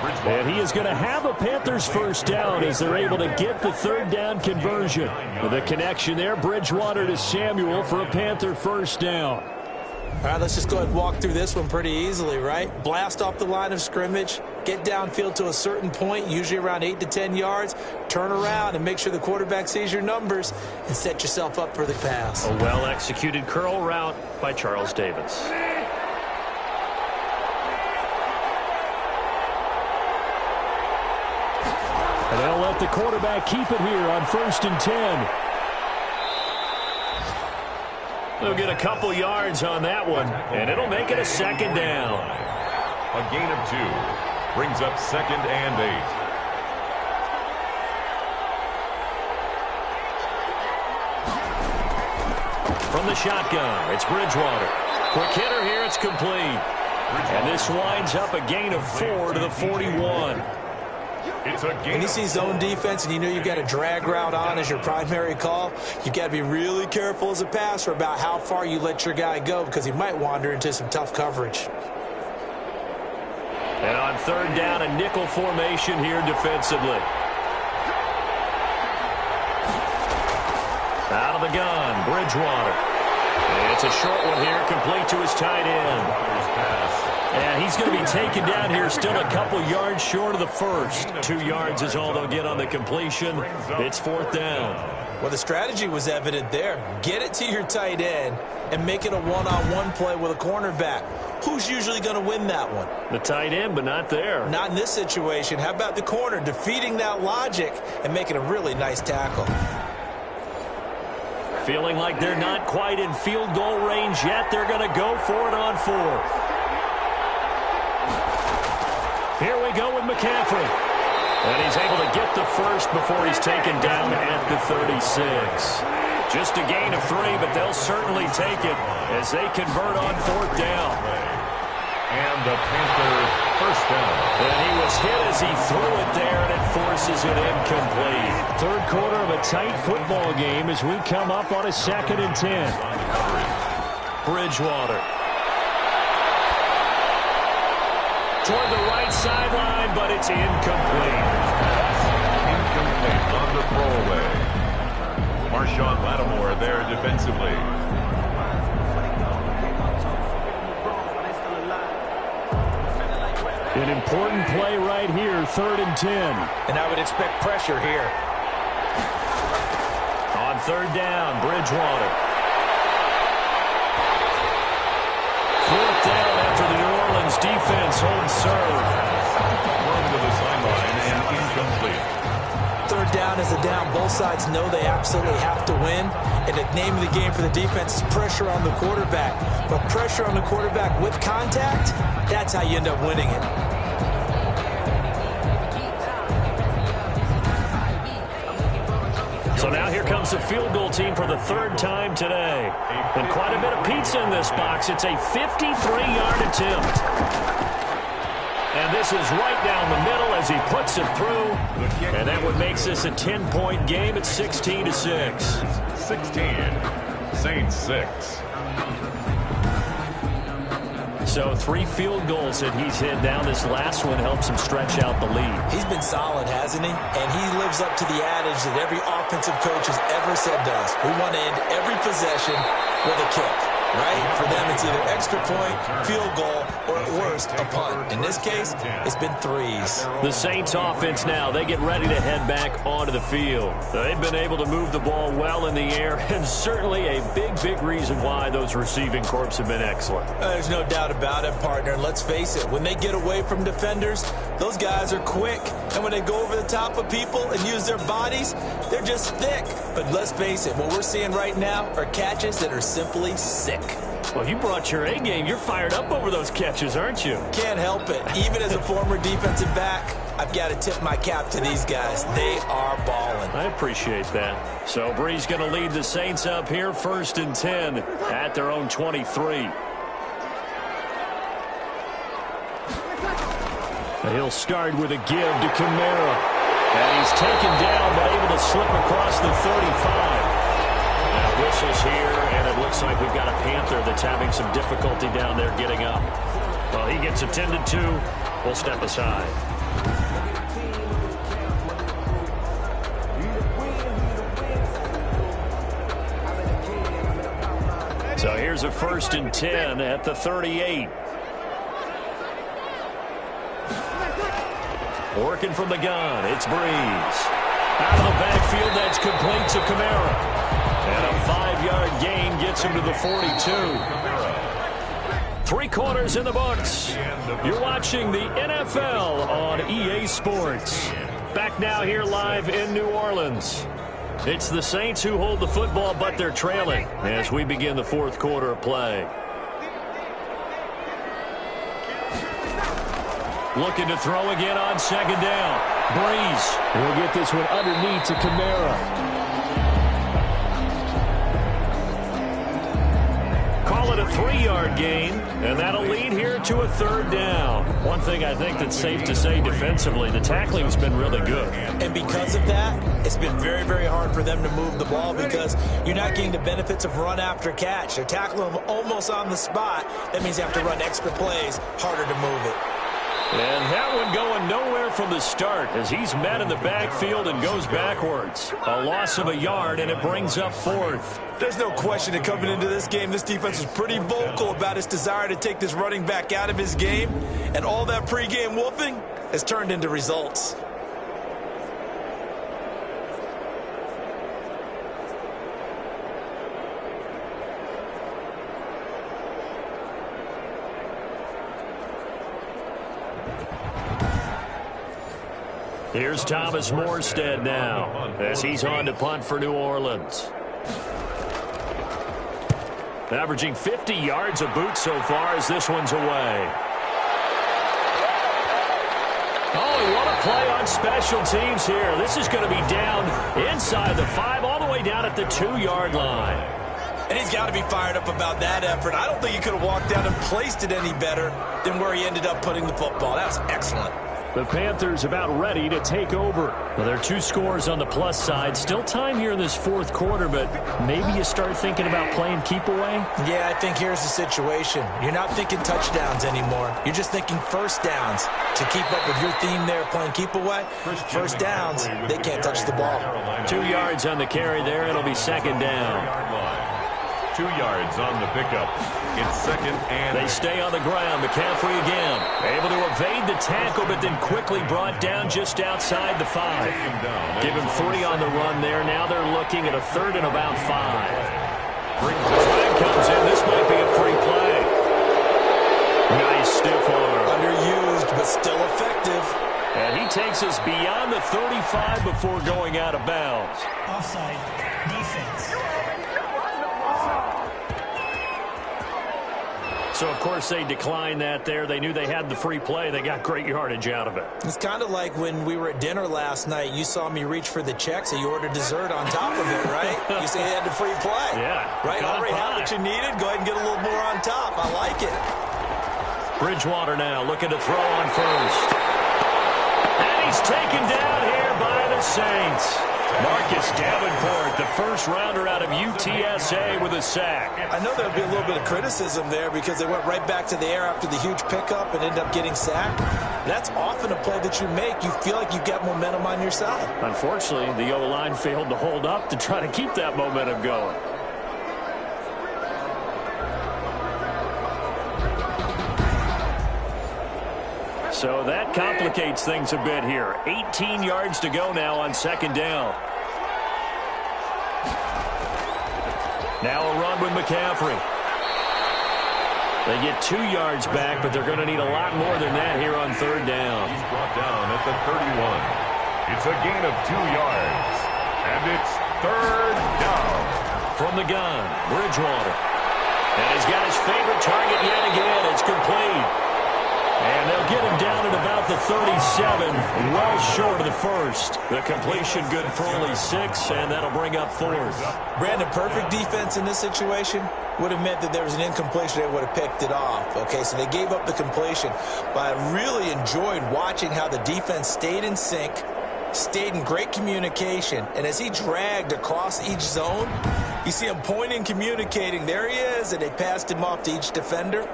And he is going to have a Panthers first down as they're able to get the 3rd down conversion. The connection there, Bridgewater to Samuel for a Panther first down. All right, let's just go ahead and walk through this one pretty easily, right? Blast off the line of scrimmage, get downfield to a certain point, usually around 8 to 10 yards, turn around and make sure the quarterback sees your numbers and set yourself up for the pass. A well-executed curl route by Charles Davis. And they'll let the quarterback keep it here on 1st and 10. They'll get a couple yards on that one, and it'll make it a second down. A gain of 2 brings up 2nd and 8. From the shotgun, it's Bridgewater. Quick hitter here, it's complete. And this winds up a gain of 4 to the 41. When you see zone defense and you know you've got a drag route on as your primary call, you've got to be really careful as a passer about how far you let your guy go because he might wander into some tough coverage. And on 3rd down, a nickel formation here defensively. Out of the gun, Bridgewater. It's a short one here, complete to his tight end. And he's going to be taken down here, still a couple yards short of the first. 2 yards is all they'll get on the completion. It's 4th down. Well, the strategy was evident there. Get it to your tight end and make it a one-on-one play with a cornerback. Who's usually going to win that one? The tight end, but not there. Not in this situation. How about the corner defeating that logic and making a really nice tackle? Feeling like they're not quite in field goal range yet. They're going to go for it on 4th. Here we go with McCaffrey. And he's able to get the first before he's taken down at the 36. Just a gain of 3, but they'll certainly take it as they convert on 4th down. And the Panthers first down. And he was hit as he threw it there, and it forces it incomplete. 3rd quarter of a tight football game as we come up on a 2nd and 10. Bridgewater. Toward the right sideline, but it's incomplete. Incomplete on the throwaway. Marshawn Lattimore there defensively. An important play right here, 3rd and 10. And I would expect pressure here. On 3rd down, Bridgewater. 4th down after the New Orleans defense holds serve. Thrown to the sideline and incomplete. 3rd down is a down. Both sides know they absolutely have to win. And the name of the game for the defense is pressure on the quarterback. But pressure on the quarterback with contact, that's how you end up winning it. So now here comes the field goal team for the 3rd time today. And quite a bit of pizza in this box. It's a 53-yard attempt. And this is right down the middle as he puts it through. And that would make this a 10-point game at 16-6. 16. Saints 6. So 3 field goals that he's hit down. This last one helps him stretch out the lead. He's been solid, hasn't he? And he lives up to the adage that every offensive coach has ever said to us. We want to end every possession with a kick, right? For them, it's either extra point, field goal, or at worst, a punt. In this case, it's been 3s. The Saints offense now, they get ready to head back onto the field. They've been able to move the ball well in the air, and certainly a big reason why those receiving corps have been excellent. There's no doubt about it, partner. Let's face it, when they get away from defenders, those guys are quick. And when they go over the top of people and use their bodies, they're just thick. But let's face it, what we're seeing right now are catches that are simply sick. Well, you brought your A game. You're fired up over those catches, aren't you? Can't help it. Even as a former defensive back, I've got to tip my cap to these guys. They are balling. I appreciate that. So Bree's going to lead the Saints up here, 1st and 10 at their own 23. He'll start with a give to Kamara. And he's taken down, but able to slip across the 35. Now whistles here, and it looks like we've got a Panther that's having some difficulty down there getting up. Well, he gets attended to. We'll step aside. So here's a 1st and 10 at the 38. Working from the gun, it's Breeze. Out of the backfield, that's complete to Kamara. And a 5-yard gain gets him to the 42. 3 quarters in the books. You're watching the NFL on EA Sports. Back now here live in New Orleans. It's the Saints who hold the football, but they're trailing as we begin the fourth quarter of play. Looking to throw again on second down. Breeze will get this one underneath to Kamara. Call it a 3-yard gain, and that'll lead here to a third down. One thing I think that's safe to say defensively, the tackling's been really good. And because of that, it's been very, very hard for them to move the ball because you're not getting the benefits of run after catch. They're tackling them almost on the spot. That means you have to run extra plays, harder to move it. And that one going nowhere from the start as he's met in the backfield and goes backwards. A loss of a yard, and it brings up fourth. There's no question that coming into this game, this defense was pretty vocal about its desire to take this running back out of his game. And all that pregame wolfing has turned into results. Here's Thomas Morstead now as he's on to punt for New Orleans. Averaging 50 yards a boot so far as this one's away. Oh, what a play on special teams here. This is going to be down inside the 5 all the way down at the 2-yard line. And he's got to be fired up about that effort. I don't think he could have walked down and placed it any better than where he ended up putting the football. That was excellent. The Panthers about ready to take over. Well, there are 2 scores on the plus side. Still time here in this fourth quarter, but maybe you start thinking about playing keep away? Yeah, I think here's the situation. You're not thinking touchdowns anymore. You're just thinking first downs. To keep up with your theme there, playing keep away, first downs, they can't touch the ball. 2 yards on the carry there. It'll be second down. 2 yards on the pickup. It's second and... They stay on the ground. McCaffrey again. Able to evade the tackle, but then quickly brought down just outside the 5. Give him 3 on the run there. Now they're looking at a third and about 5. Flag comes in. This might be a free play. Nice stiff arm. Underused, but still effective. And he takes us beyond the 35 before going out of bounds. Offside. Defense. So, of course, they declined that there. They knew they had the free play. They got great yardage out of it. It's kind of like when we were at dinner last night. You saw me reach for the check, so you ordered dessert on top of it, right? You say you had the free play. Yeah. Right? Already had what you needed. Go ahead and get a little more on top. I like it. Bridgewater now looking to throw on first. And he's taken down here by the Saints. Marcus Davenport, the first rounder out of UTSA with a sack. I know there'll be a little bit of criticism there because they went right back to the air after the huge pickup and ended up getting sacked. That's often a play that you make. You feel like you've got momentum on your side. Unfortunately, the O-line failed to hold up to try to keep that momentum going. So that complicates things a bit here. 18 yards to go now on second down. Now a run with McCaffrey. They get 2 yards back, but they're going to need a lot more than that here on third down. He's brought down at the 31. It's a gain of 2 yards. And it's third down. From the gun, Bridgewater. And he's got his favorite target yet again. It's complete. And they'll get him down at about the 37, well short of the first. The completion good for only 6, and that'll bring up fourth. Brandon, perfect defense in this situation would have meant that there was an incompletion. They would have picked it off. Okay, so they gave up the completion. But I really enjoyed watching how the defense stayed in sync, stayed in great communication, and as he dragged across each zone, you see him pointing, communicating. There he is, and they passed him off to each defender.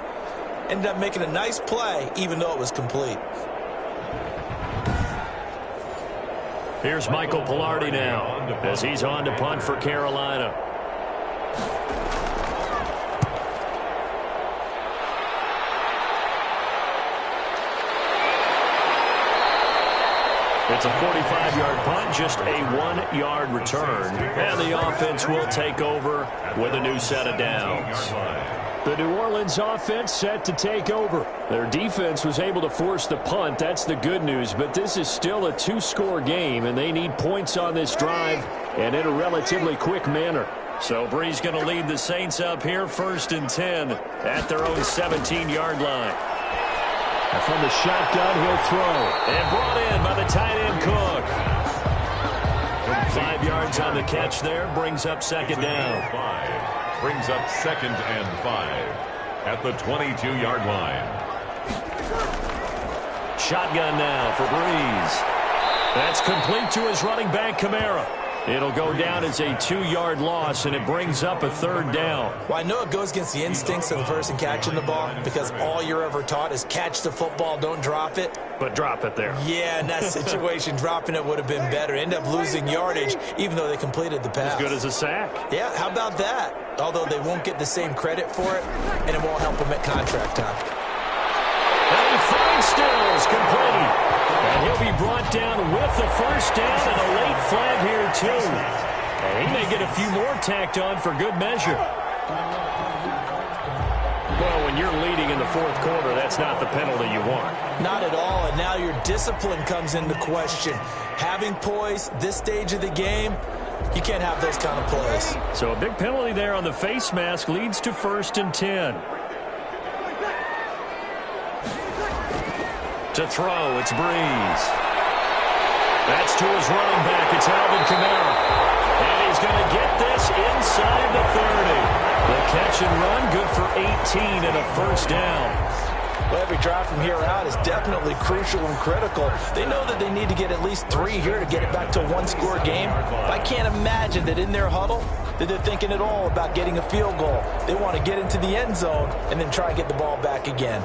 Ended up making a nice play, even though it was complete. Here's Michael Pilardi now, as he's on to punt for Carolina. It's a 45-yard punt, just a 1-yard return. And the offense will take over with a new set of downs. The New Orleans offense set to take over. Their defense was able to force the punt. That's the good news. But this is still a 2-score game, and they need points on this drive and in a relatively quick manner. So Brees going to lead the Saints up here, 1st and 10 at their own 17-yard line. And from the shotgun, he'll throw. And brought in by the tight end Cook. 5 yards on the catch there, brings up 2nd down. 5. Brings up 2nd and 5 at the 22-yard line. Shotgun now for Brees. That's complete to his running back, Kamara. It'll go down as a 2-yard loss, and it brings up a 3rd down. Well, I know it goes against the instincts of the person catching the ball because all you're ever taught is catch the football, don't drop it. But drop it there. Yeah, in that situation, dropping it would have been better. End up losing yardage, even though they completed the pass. As good as a sack. Yeah, how about that? Although they won't get the same credit for it, and it won't help them at contract time. And he finds Stills, complete. And he'll be brought down with the 1st down and a late flag here, too. And he may get a few more tacked on for good measure. Well, when you're leading in the 4th quarter, that's not the penalty you want. Not at all, and now your discipline comes into question. Having poise this stage of the game, you can't have those kind of plays. So a big penalty there on the face mask leads to 1st and 10. To throw, it's Brees. That's to his running back. It's Alvin Kamara. And he's going to get this inside the 30. The catch and run, good for 18 and a 1st down. Well, every drive from here out is definitely crucial and critical. They know that they need to get at least 3 here to get it back to a 1-score game. But I can't imagine that in their huddle that they're thinking at all about getting a field goal. They want to get into the end zone and then try and get the ball back again.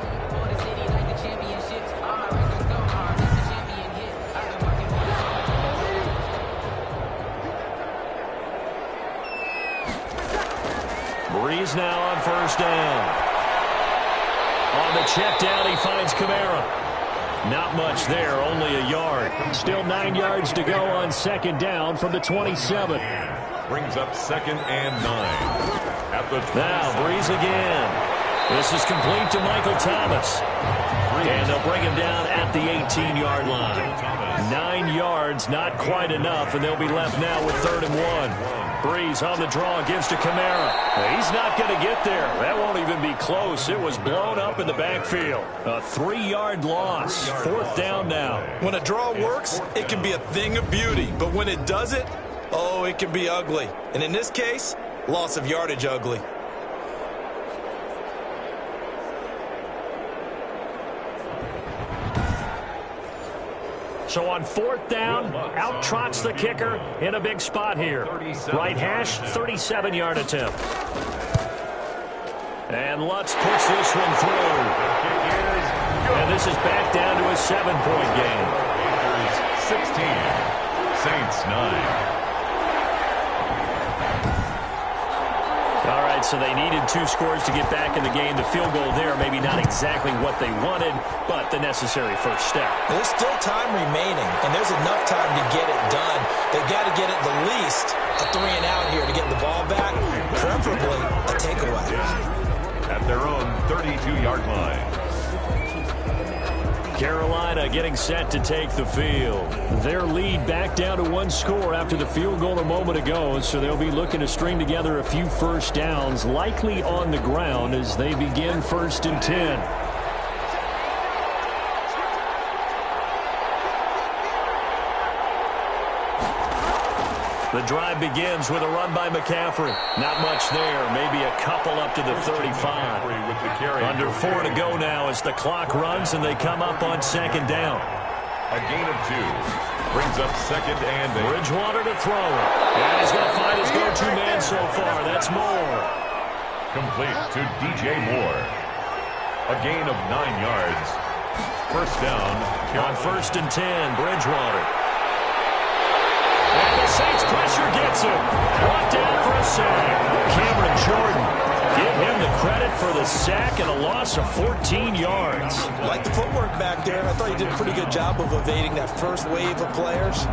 Brees now on 1st down. On the check down, he finds Kamara. Not much there, only a yard. Still 9 yards to go on 2nd down from the 27. Brings up 2nd and 9 at the 27. Now Brees again. This is complete to Michael Thomas. And they'll bring him down at the 18-yard line. 9 yards, not quite enough, and they'll be left now with 3rd and 1. Brees on the draw, gives to Kamara. He's not going to get there. That won't even be close. It was blown up in the backfield. A 3-yard loss. 4th down now. When a draw works, it can be a thing of beauty. But when it doesn't, oh, it can be ugly. And in this case, loss of yardage ugly. So on 4th down, out trots the kicker in a big spot here. Right hash, 37-yard attempt. And Lutz puts this one through. And this is back down to a 7-point game. 16, Saints 9. All right, so they needed 2 scores to get back in the game. The field goal there, maybe not exactly what they wanted, but the necessary first step. There's still time remaining, and there's enough time to get it done. They've got to get at the least a 3-and-out here to get the ball back, preferably a takeaway. At their own 32-yard line. Carolina getting set to take the field. Their lead back down to 1 score after the field goal a moment ago, so they'll be looking to string together a few first downs, likely on the ground as they begin 1st and 10. The drive begins with a run by McCaffrey. Not much there, maybe a couple up to the 35. Under 4 to go now as the clock runs and they come up on 2nd down. A gain of 2. Brings up 2nd and 8. Bridgewater to throw. And he's going to find his go-to man so far. That's Moore. Complete to DJ Moore. A gain of 9 yards. 1st down. On 1st and 10, Bridgewater. And the Saints pressure gets him. Brought down for a sack. Cameron Jordan. Give him the credit for the sack and a loss of 14 yards. I like the footwork back there, and I thought he did a pretty good job of evading that first wave of players.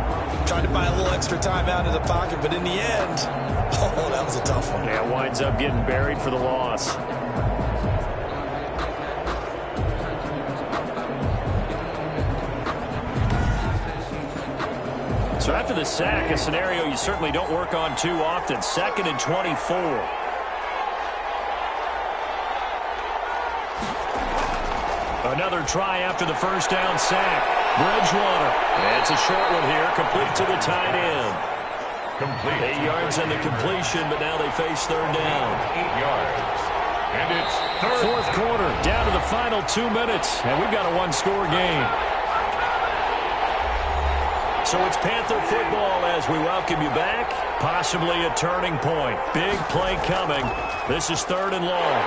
Trying to buy a little extra time out of the pocket, but in the end, oh, that was a tough one. Yeah, winds up getting buried for the loss. So after the sack, a scenario you certainly don't work on too often. 2nd and 24. Another try after the first down sack. Bridgewater. It's a short one here, complete to the tight end. Complete. 8 yards on the completion, but now they face third down. 8 yards. And it's Fourth quarter, down to the final 2 minutes, and we've got a one-score game. So it's Panther football as we welcome you back. Possibly a turning point. Big play coming. This is 3rd and long.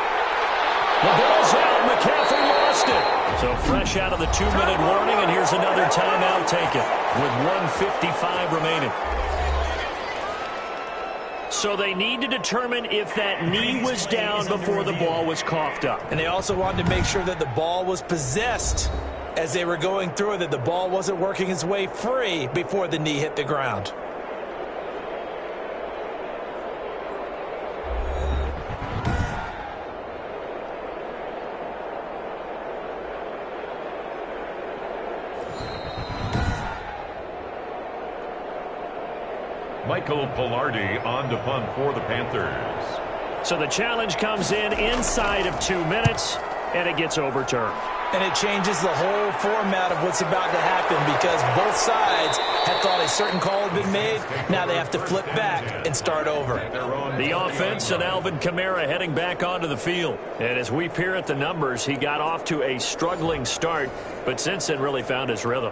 The ball's out. McCaffrey lost it. So fresh out of the 2-minute warning, and here's another timeout taken with 1:55 remaining. So they need to determine if that knee was down before the ball was coughed up. And they also wanted to make sure that the ball was possessed as they were going through it, that the ball wasn't working its way free before the knee hit the ground. Michael Palardi on to punt for the Panthers. So the challenge comes in inside of 2 minutes, and it gets overturned. And it changes the whole format of what's about to happen because both sides had thought a certain call had been made. Now they have to flip back and start over. The offense and Alvin Kamara heading back onto the field. And as we peer at the numbers, he got off to a struggling start, but since then really found his rhythm.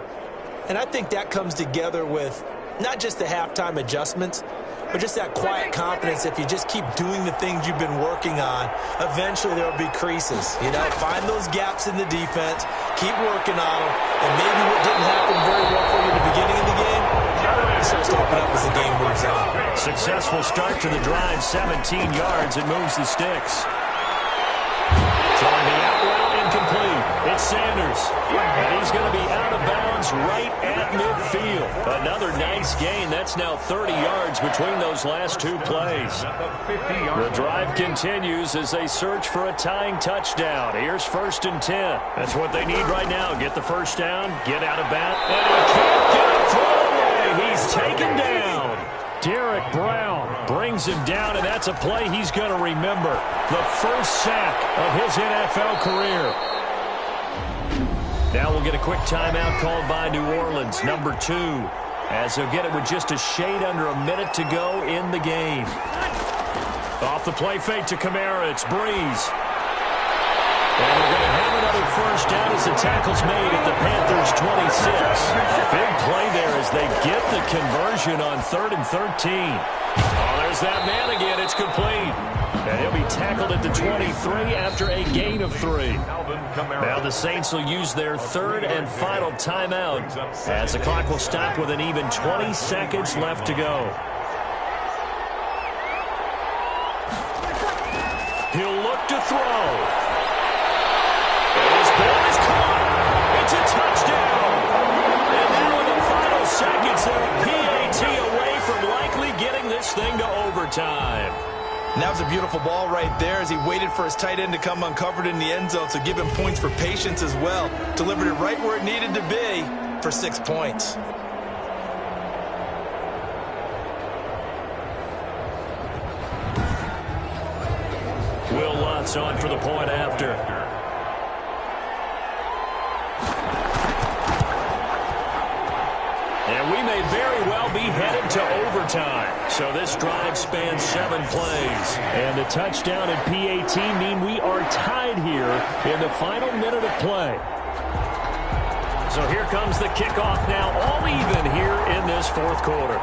And I think that comes together with not just the halftime adjustments, but just that quiet confidence. If you just keep doing the things you've been working on, eventually there will be creases. You know, find those gaps in the defense, keep working on them, and maybe what didn't happen very well for you at the beginning of the game starts to open up as the game moves on. Successful start to the drive, 17 yards, and moves the sticks. Throwing the out route incomplete. It's Sanders. And he's going to be out of bounds right at midfield. Another nice gain. That's now 30 yards between those last 2 plays. The drive continues as they search for a tying touchdown. Here's 1st and 10. That's what they need right now. Get the first down, get out of bounds, and he can't get a throwaway. He's taken down. Derek Brown brings him down, and that's a play he's going to remember. The first sack of his NFL career. Now we'll get a quick timeout called by New Orleans, number 2, as they'll get it with just a shade under a minute to go in the game. Off the play fake to Kamara, it's Breeze. And we're going to have another first down as the tackle's made at the Panthers' 26. Big play there as they get the conversion on 3rd and 13. Oh, there's that man again. It's complete. And he'll be tackled at the 23 after a gain of 3. Now the Saints will use their 3rd and final timeout as the clock will stop with an even 20 seconds left to go. He'll look to throw. His ball is caught. It's a touchdown. And now in the final seconds, they're a PAT away from likely getting this thing to overtime. And that was a beautiful ball right there as he waited for his tight end to come uncovered in the end zone, so give him points for patience as well. Delivered it right where it needed to be for 6 points. Will Lutz on for the point after. And we may very well be headed to overtime. So this drive spans 7 plays. And the touchdown and PAT mean we are tied here in the final minute of play. So here comes the kickoff now, all even here in this 4th quarter.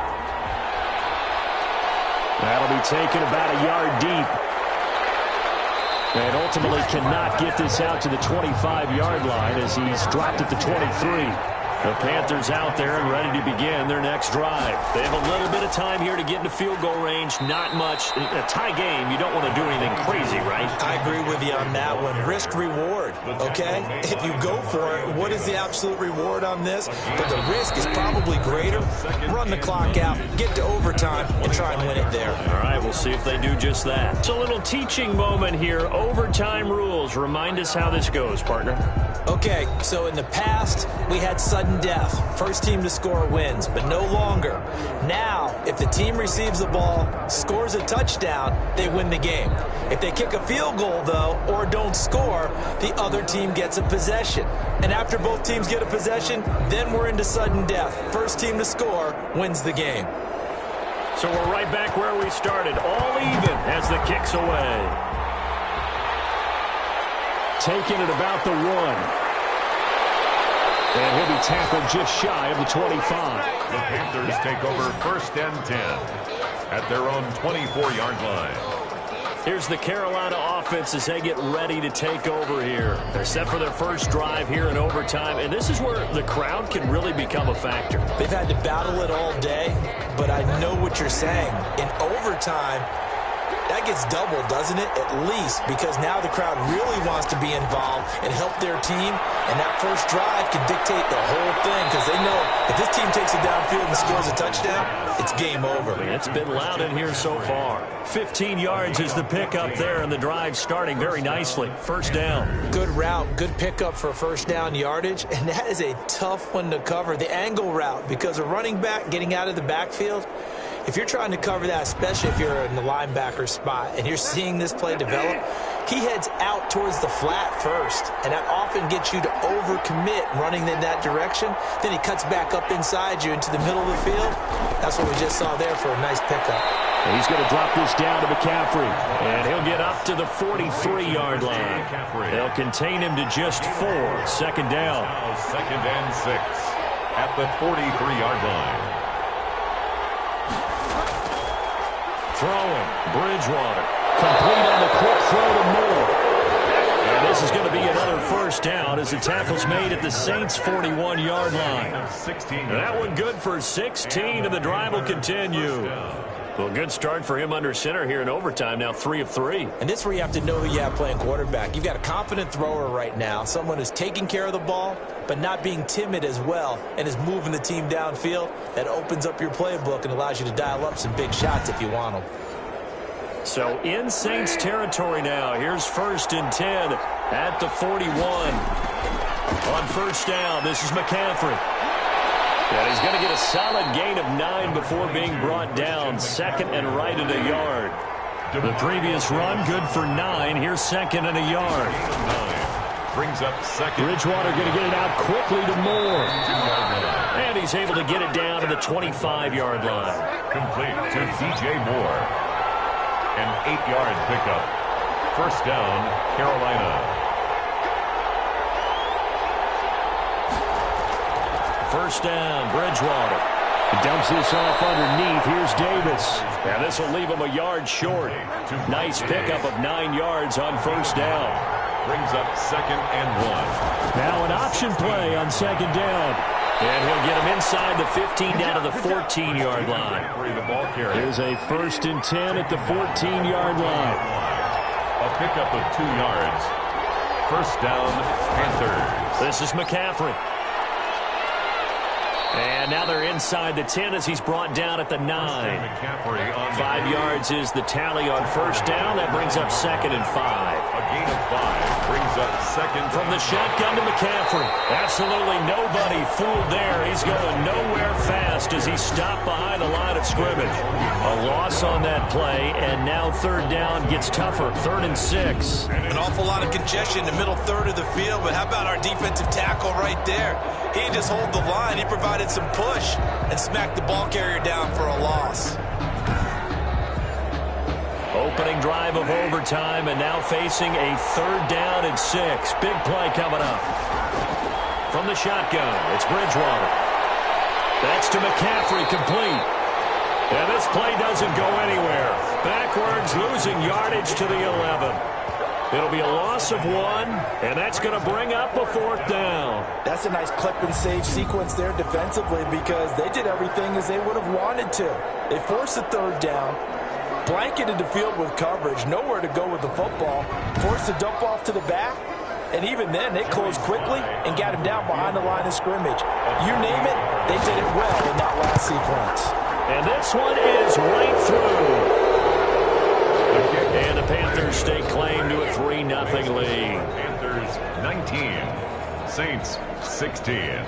That'll be taken about a yard deep. And ultimately cannot get this out to the 25-yard line as he's dropped at the 23. The Panthers out there and ready to begin their next drive. They have a little bit of time here to get into field goal range. Not much. A tie game, you don't want to do anything crazy, right? I agree with you on that one. Risk reward, okay? If you go for it, what is the absolute reward on this? But the risk is probably greater. Run the clock out, get to overtime, and try and win it there. All right, we'll see if they do just that. It's a little teaching moment here. Overtime rules. Remind us how this goes, partner. Okay, so in the past, we had such sudden death. First team to score wins, but no longer. Now, if the team receives the ball, scores a touchdown, they win the game. If they kick a field goal, though, or don't score, the other team gets a possession. And after both teams get a possession, then we're into sudden death. First team to score wins the game. So we're right back where we started, all even as the kick's away. Taking it about the 1. And he'll be tackled just shy of the 25. The Panthers take over 1st and 10 at their own 24-yard line. Here's the Carolina offense as they get ready to take over here. They're set for their first drive here in overtime, and this is where the crowd can really become a factor. They've had to battle it all day, but I know what you're saying. In overtime, that gets doubled, doesn't it? At least, because now the crowd really wants to be involved and help their team, and that first drive can dictate the whole thing, because they know if this team takes it downfield and scores a touchdown, it's game over. It's been loud in here so far. 15 yards is the pickup there, and the drive starting very nicely. First down. Good route, good pickup for first down yardage, and that is a tough one to cover. The angle route, because a running back getting out of the backfield, if you're trying to cover that, especially if you're in the linebacker spot and you're seeing this play develop, he heads out towards the flat first, and that often gets you to overcommit running in that direction. Then he cuts back up inside you into the middle of the field. That's what we just saw there for a nice pickup. And he's going to drop this down to McCaffrey, and he'll get up to the 43-yard line. They'll contain him to just 4. Second down. Now 2nd and 6 at the 43-yard line. Throwing, Bridgewater. Complete on the quick throw to Moore. And this is going to be another first down as the tackle's made at the Saints' 41-yard line. That one good for 16, and the drive will continue. Well, good start for him under center here in overtime, now 3 of 3. And this is where you have to know who you have playing quarterback. You've got a confident thrower right now, someone who's taking care of the ball, but not being timid as well, and is moving the team downfield. That opens up your playbook and allows you to dial up some big shots if you want them. So in Saints territory now. Here's 1st and 10 at the 41. On first down, this is McCaffrey. And he's going to get a solid gain of 9 before being brought down. 2nd and right at a yard. The previous run, good for 9. Here's 2nd and a yard. 9 brings up 2nd. Bridgewater going to get it out quickly to Moore. And he's able to get it down to the 25-yard line. Complete to DJ Moore. An 8-yard pickup. First down, Carolina. First down, Bridgewater. He dumps this off underneath. Here's Davis. And this will leave him a yard short. Nice pickup of 9 yards on first down. Brings up 2nd and 1. Now an option play on 2nd down. And he'll get him inside the 15 down to the 14-yard line. Here's a 1st and 10 at the 14-yard line. A pickup of 2 yards. First down, Panthers. This is McCaffrey. And now they're inside the 10 as he's brought down at the 9. 5 yards is the tally on first down. That brings up 2nd and 5. A gain of 5 brings up 2nd. From the shotgun to McCaffrey. Absolutely nobody fooled there. He's going nowhere fast as he's stopped behind the line of scrimmage. A loss on that play, and now 3rd down gets tougher. 3rd and 6. An awful lot of congestion in the middle third of the field, but how about our defensive tackle right there? He didn't just hold the line. He provided some push and smacked the ball carrier down for a loss. Opening drive of overtime, and now facing a 3rd down and 6. Big play coming up. From the shotgun, it's Bridgewater. That's to McCaffrey, complete. And this play doesn't go anywhere. Backwards, losing yardage to the 11. It'll be a loss of 1, and that's going to bring up a 4th down. That's a nice clip and save sequence there defensively because they did everything as they would have wanted to. They forced the 3rd down, blanketed the field with coverage, nowhere to go with the football, forced the dump off to the back, and even then they closed quickly and got him down behind the line of scrimmage. You name it, they did it well in that last sequence. And this one is right through. And the Panthers stake claim to a 3-0 lead. Panthers 19, Saints 16.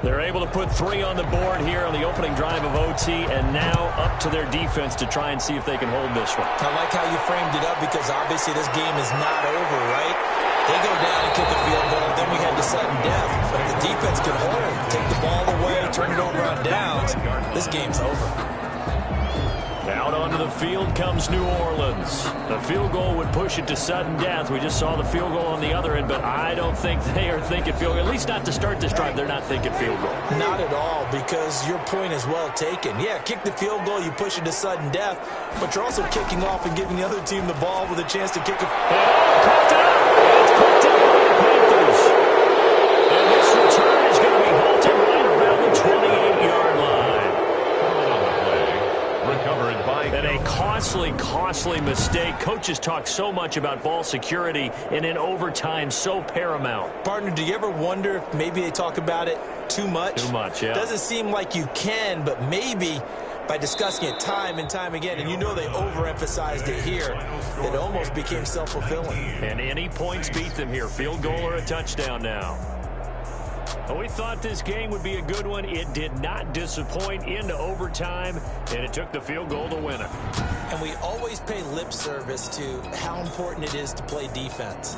They're able to put 3 on the board here on the opening drive of OT, and now up to their defense to try and see if they can hold this one. I like how you framed it up because obviously this game is not over, right? They go down and kick a field goal, then we head to sudden death. But if the defense can hold, take the ball away, turn it over on downs, this game's over. Out onto the field comes New Orleans. The field goal would push it to sudden death. We just saw the field goal on the other end, but I don't think they are thinking field goal. At least not to start this drive. They're not thinking field goal. Not at all, because your point is well taken. Yeah, kick the field goal, you push it to sudden death, but you're also kicking off and giving the other team the ball with a chance to kick a... Picked up. It's picked up by the Panthers. And this return is going to be halted right around the 28-yard line. And a costly mistake. Coaches talk so much about ball security, and in overtime, so paramount. Partner, do you ever wonder if maybe they talk about it too much? Too much, yeah. Doesn't seem like you can, but maybe by discussing it time and time again, and you know they overemphasized it here, it almost became self-fulfilling. And any points beat them here. Field goal or a touchdown now. Well, we thought this game would be a good one. It did not disappoint into overtime, and it took the field goal to win it. And we always pay lip service to how important it is to play defense.